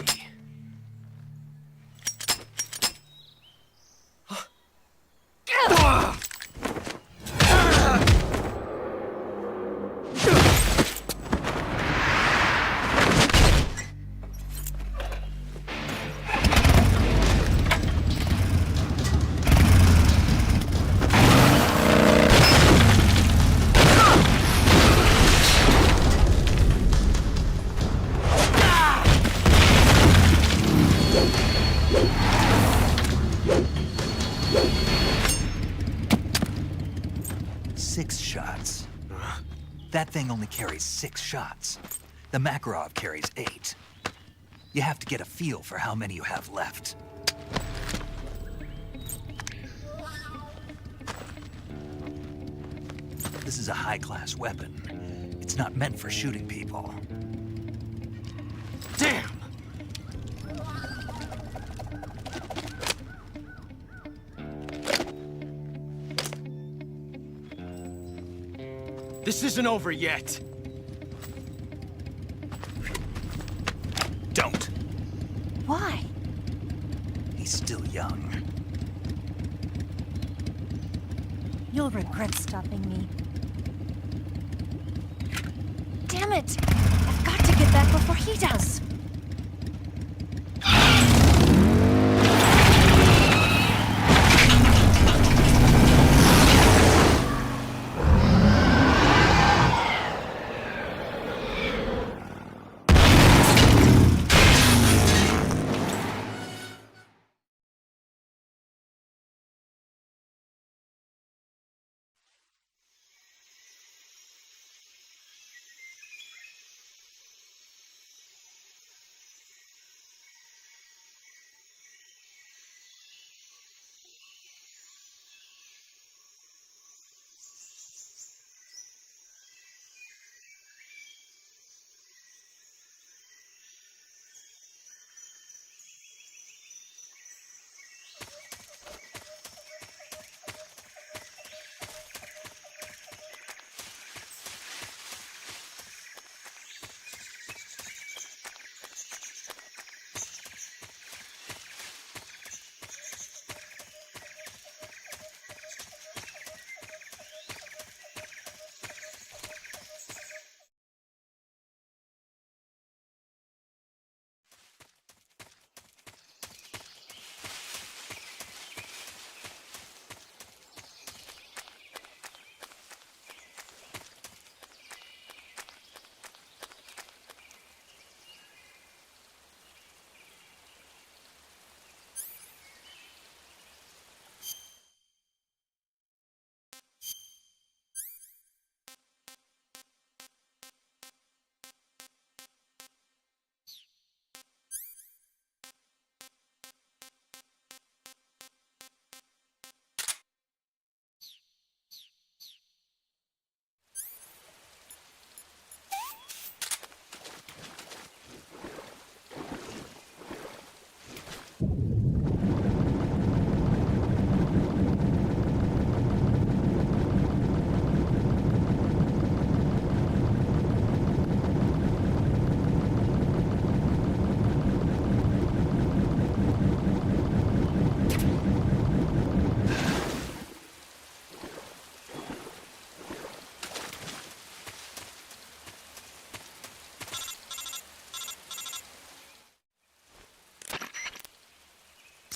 That thing only carries 6 shots. The Makarov carries 8. You have to get a feel for how many you have left. This is a high-class weapon. It's not meant for shooting people. Damn! This isn't over yet. Don't. Why? He's still young. You'll regret stopping me. Damn it! I've got to get back before he does.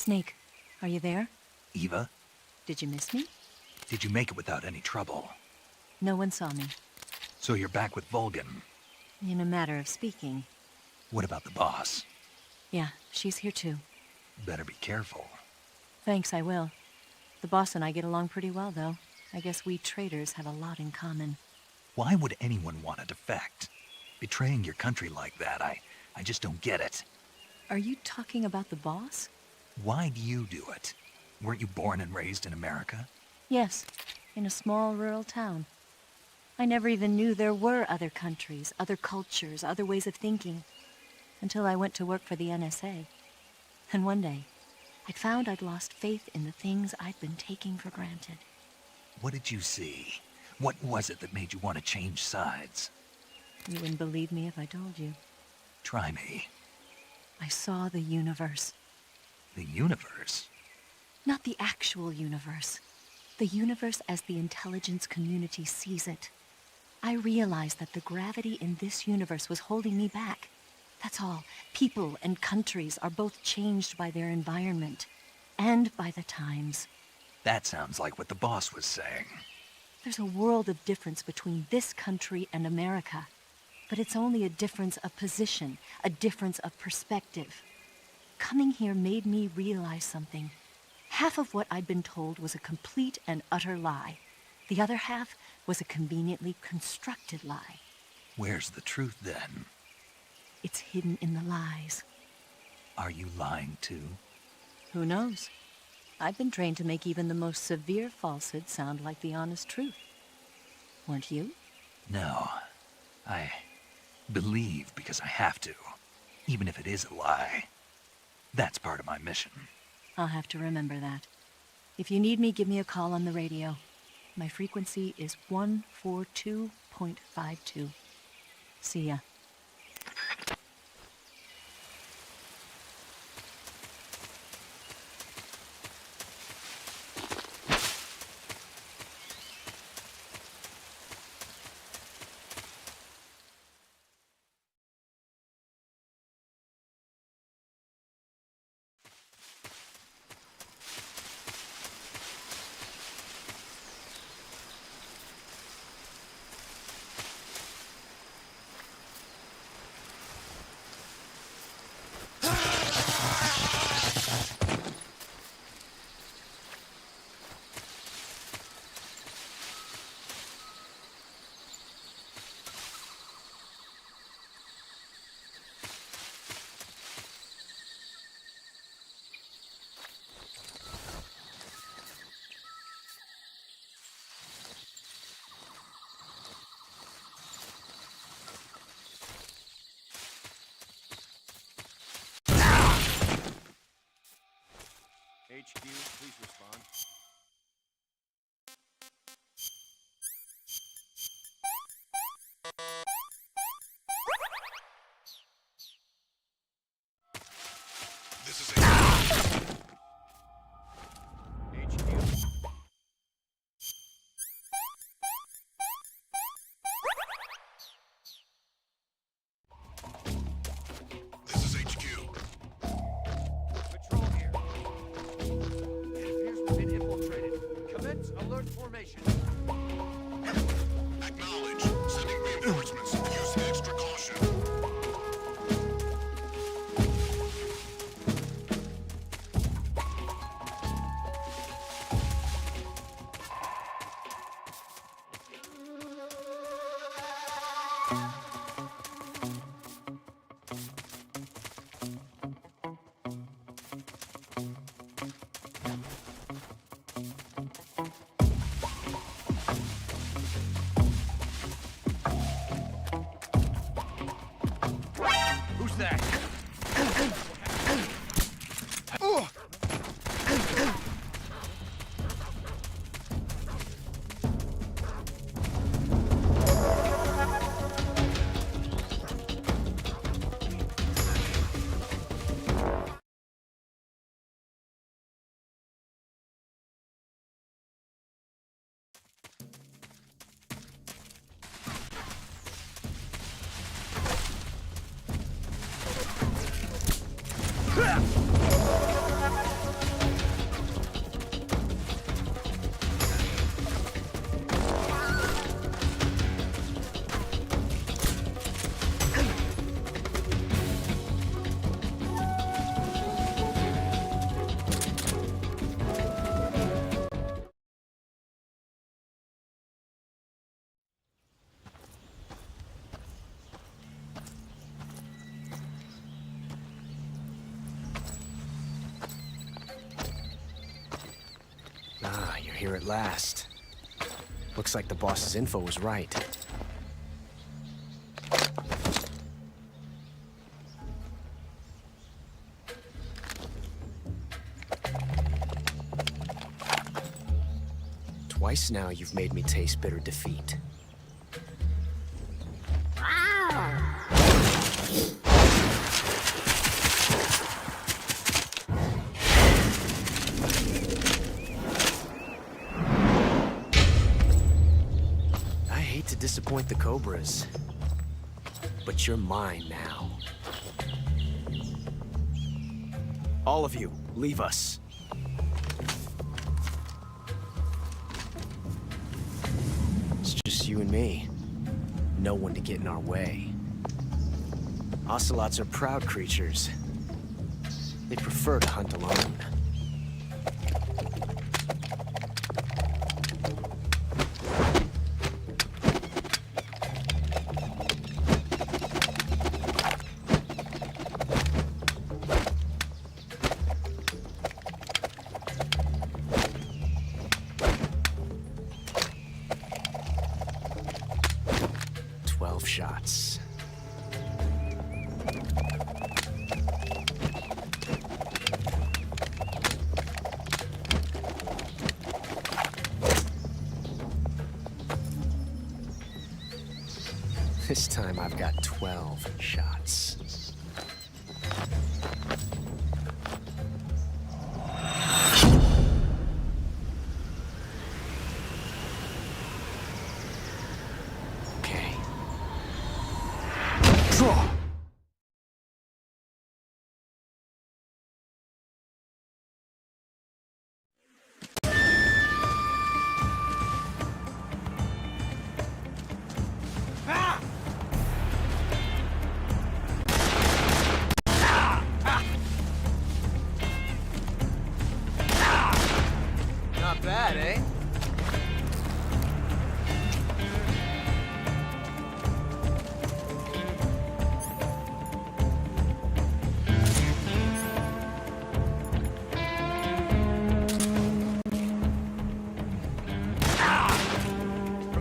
Snake, are you there? Eva, Did you miss me? did you make it without any trouble? No one saw me. So you're back with Vulcan. In a matter of speaking. What about the boss? Yeah, she's here too. Better be careful. Thanks, I will. The boss and I get along pretty well, though. I guess we traitors have a lot in common. Why would anyone want to defect? Betraying your country like that, I just don't get it. Are you talking about the boss? Why do you do it? Weren't you born and raised in America? Yes, in a small rural town. I never even knew there were other countries, other cultures, other ways of thinking, until I went to work for the NSA. And one day, I found I'd lost faith in the things I'd been taking for granted. What did you see? What was it that made you want to change sides? You wouldn't believe me if I told you. Try me. I saw the universe. The universe? Not the actual universe. The universe as the intelligence community sees it. I realized that the gravity in this universe was holding me back. That's all. People and countries are both changed by their environment and by the times. That sounds like what the boss was saying. There's a world of difference between this country and America. But it's only a difference of position, a difference of perspective. Coming here made me realize something. Half of what I'd been told was a complete and utter lie. The other half was a conveniently constructed lie. Where's the truth, then? It's hidden in the lies. Are you lying, too? Who knows? I've been trained to make even the most severe falsehood sound like the honest truth. Weren't you? No. I believe because I have to, even if it is a lie. That's part of my mission. I'll have to remember that. If you need me, give me a call on the radio. My frequency is 142.52. See ya. HQ, please respond. This is Alert formation. Acknowledge. Sending reinforcements. Use extra caution. Who's that? here at last. Looks like the boss's info was right. Twice now you've made me taste bitter defeat. I hate to disappoint the Cobras, but you're mine now. All of you, leave us. It's just you and me. No one to get in our way. Ocelots are proud creatures. They prefer to hunt alone. Shots. This time I've got 12 shots. Draw! Not bad, eh?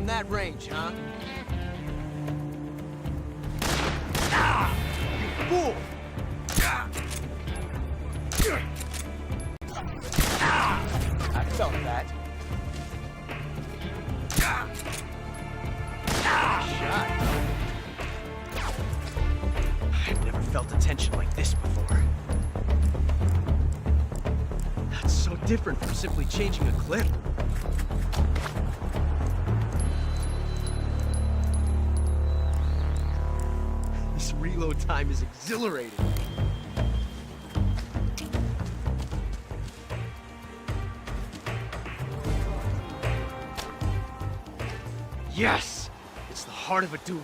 That range, huh? You fool! I felt that. Shot. I've never felt a tension like this before. That's so different from simply changing a clip. Reload time is exhilarating. Yes! It's the heart of a duel.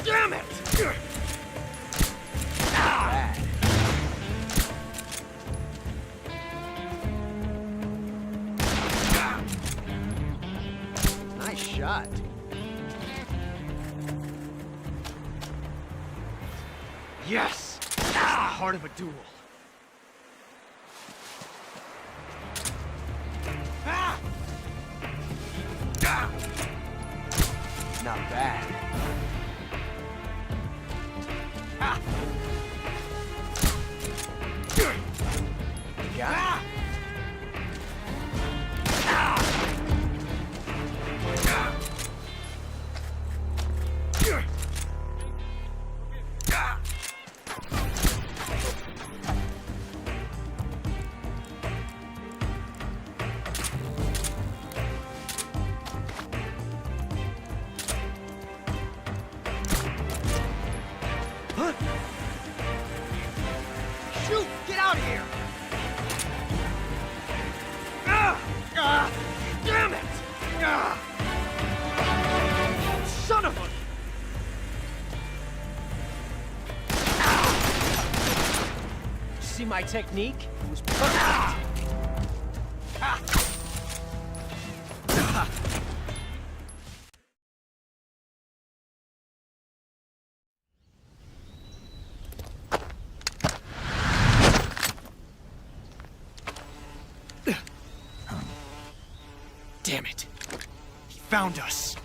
Damn it! Bad. Nice shot. Yes! That's the heart of a duel. Not bad. You got it. my technique. It was perfect. Damn it. He found us.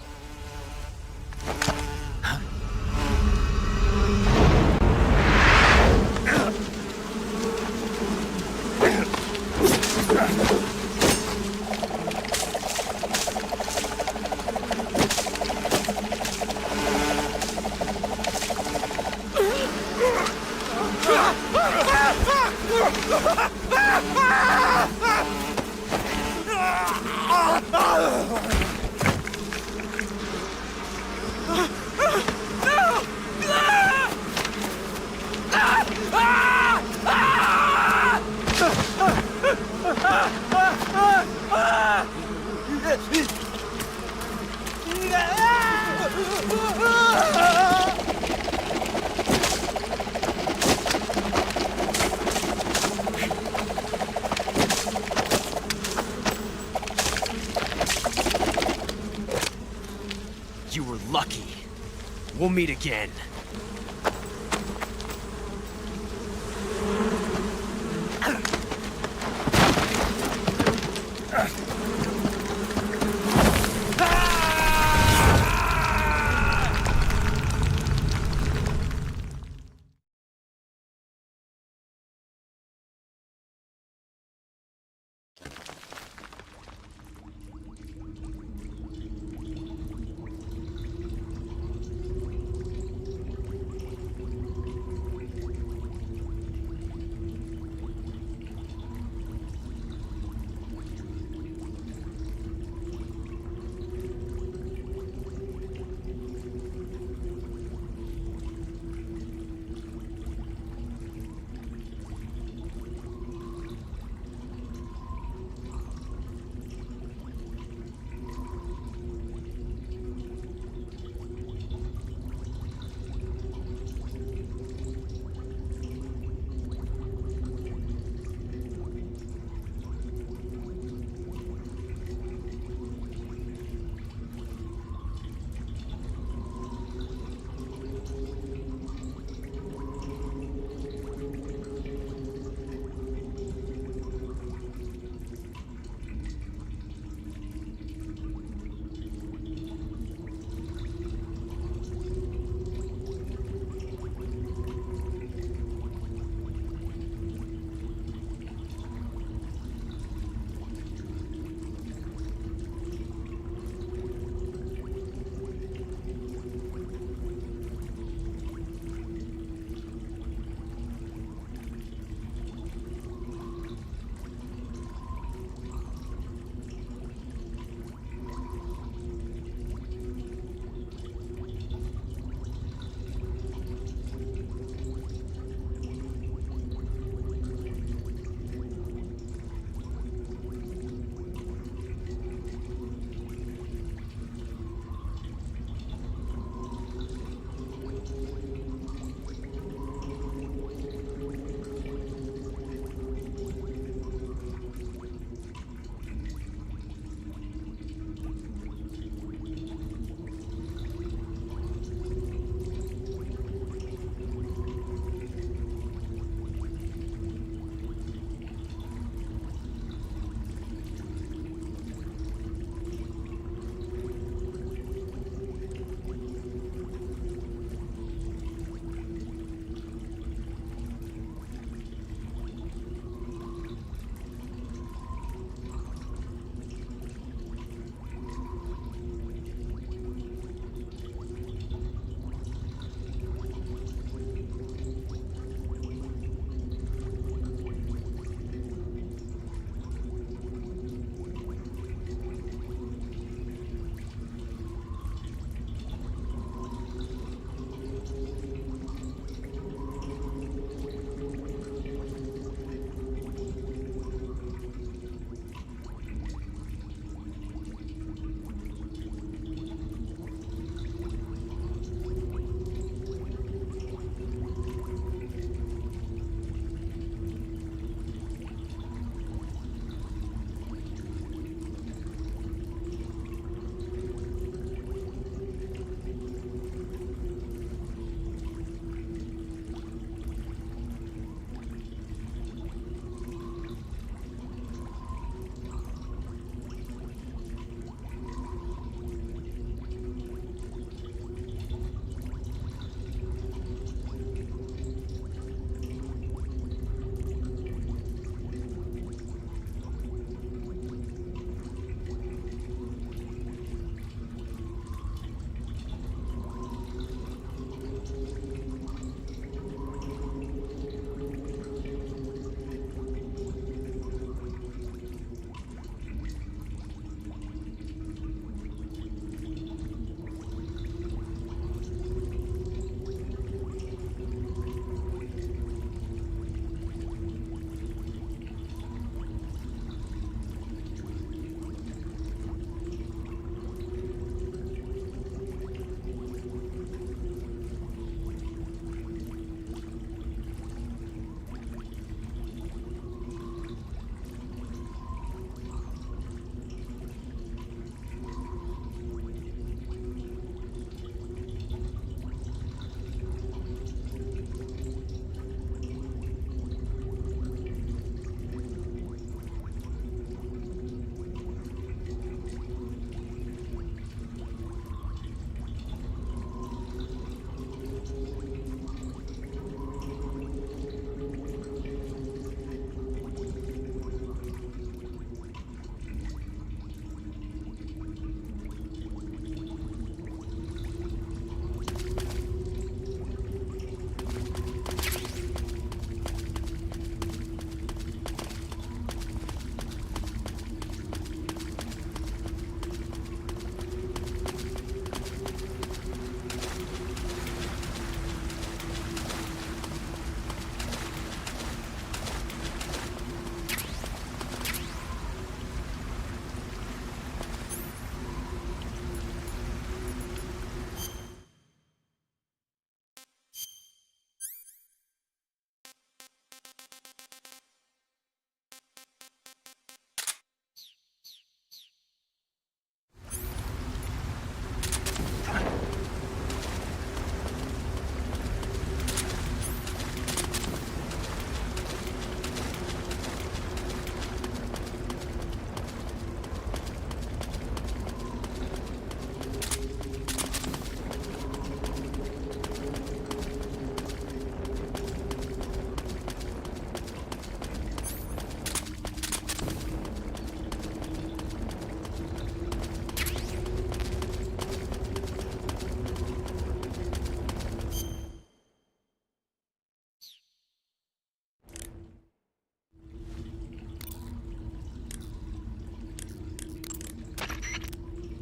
You were lucky. We'll meet again.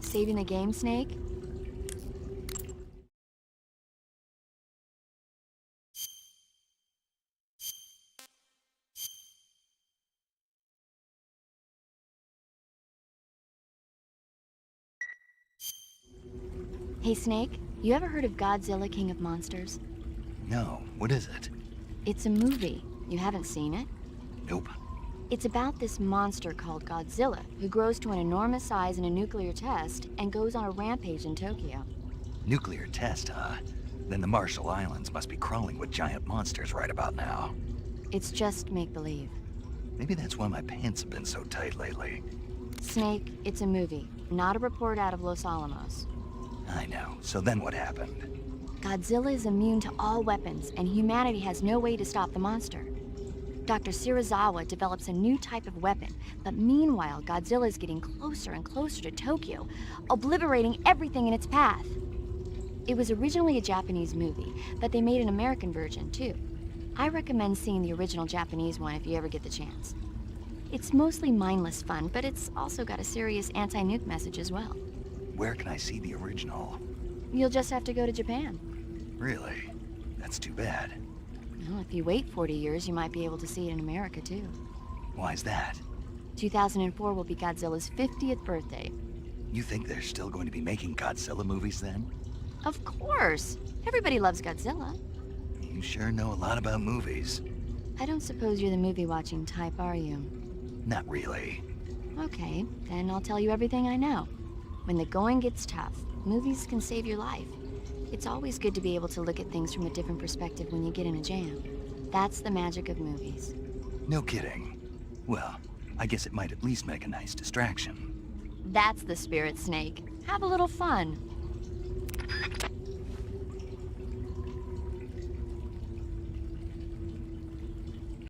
Saving the game, Snake? Hey, Snake, you ever heard of Godzilla King of Monsters? No, what is it? It's a movie. You haven't seen it? Nope. It's about this monster called Godzilla, who grows to an enormous size in a nuclear test and goes on a rampage in Tokyo. Nuclear test, huh? Then the Marshall Islands must be crawling with giant monsters right about now. It's just make-believe. Maybe that's why my pants have been so tight lately. Snake, it's a movie, not a report out of Los Alamos. I know. So then what happened? Godzilla is immune to all weapons, and humanity has no way to stop the monster. Dr. Shirazawa develops a new type of weapon, but meanwhile, Godzilla is getting closer and closer to Tokyo, obliterating everything in its path. It was originally a Japanese movie, but they made an American version, too. I recommend seeing the original Japanese one if you ever get the chance. It's mostly mindless fun, but it's also got a serious anti-nuke message as well. Where can I see the original? You'll just have to go to Japan. Really? That's too bad. Well, if you wait 40 years, you might be able to see it in America, too. Why's that? 2004 will be Godzilla's 50th birthday. You think they're still going to be making Godzilla movies then? Of course! Everybody loves Godzilla. You sure know a lot about movies. I don't suppose you're the movie-watching type, are you? Not really. Okay, then I'll tell you everything I know. When the going gets tough, movies can save your life. It's always good to be able to look at things from a different perspective when you get in a jam. That's the magic of movies. No kidding. Well, I guess it might at least make a nice distraction. That's the spirit, Snake. Have a little fun.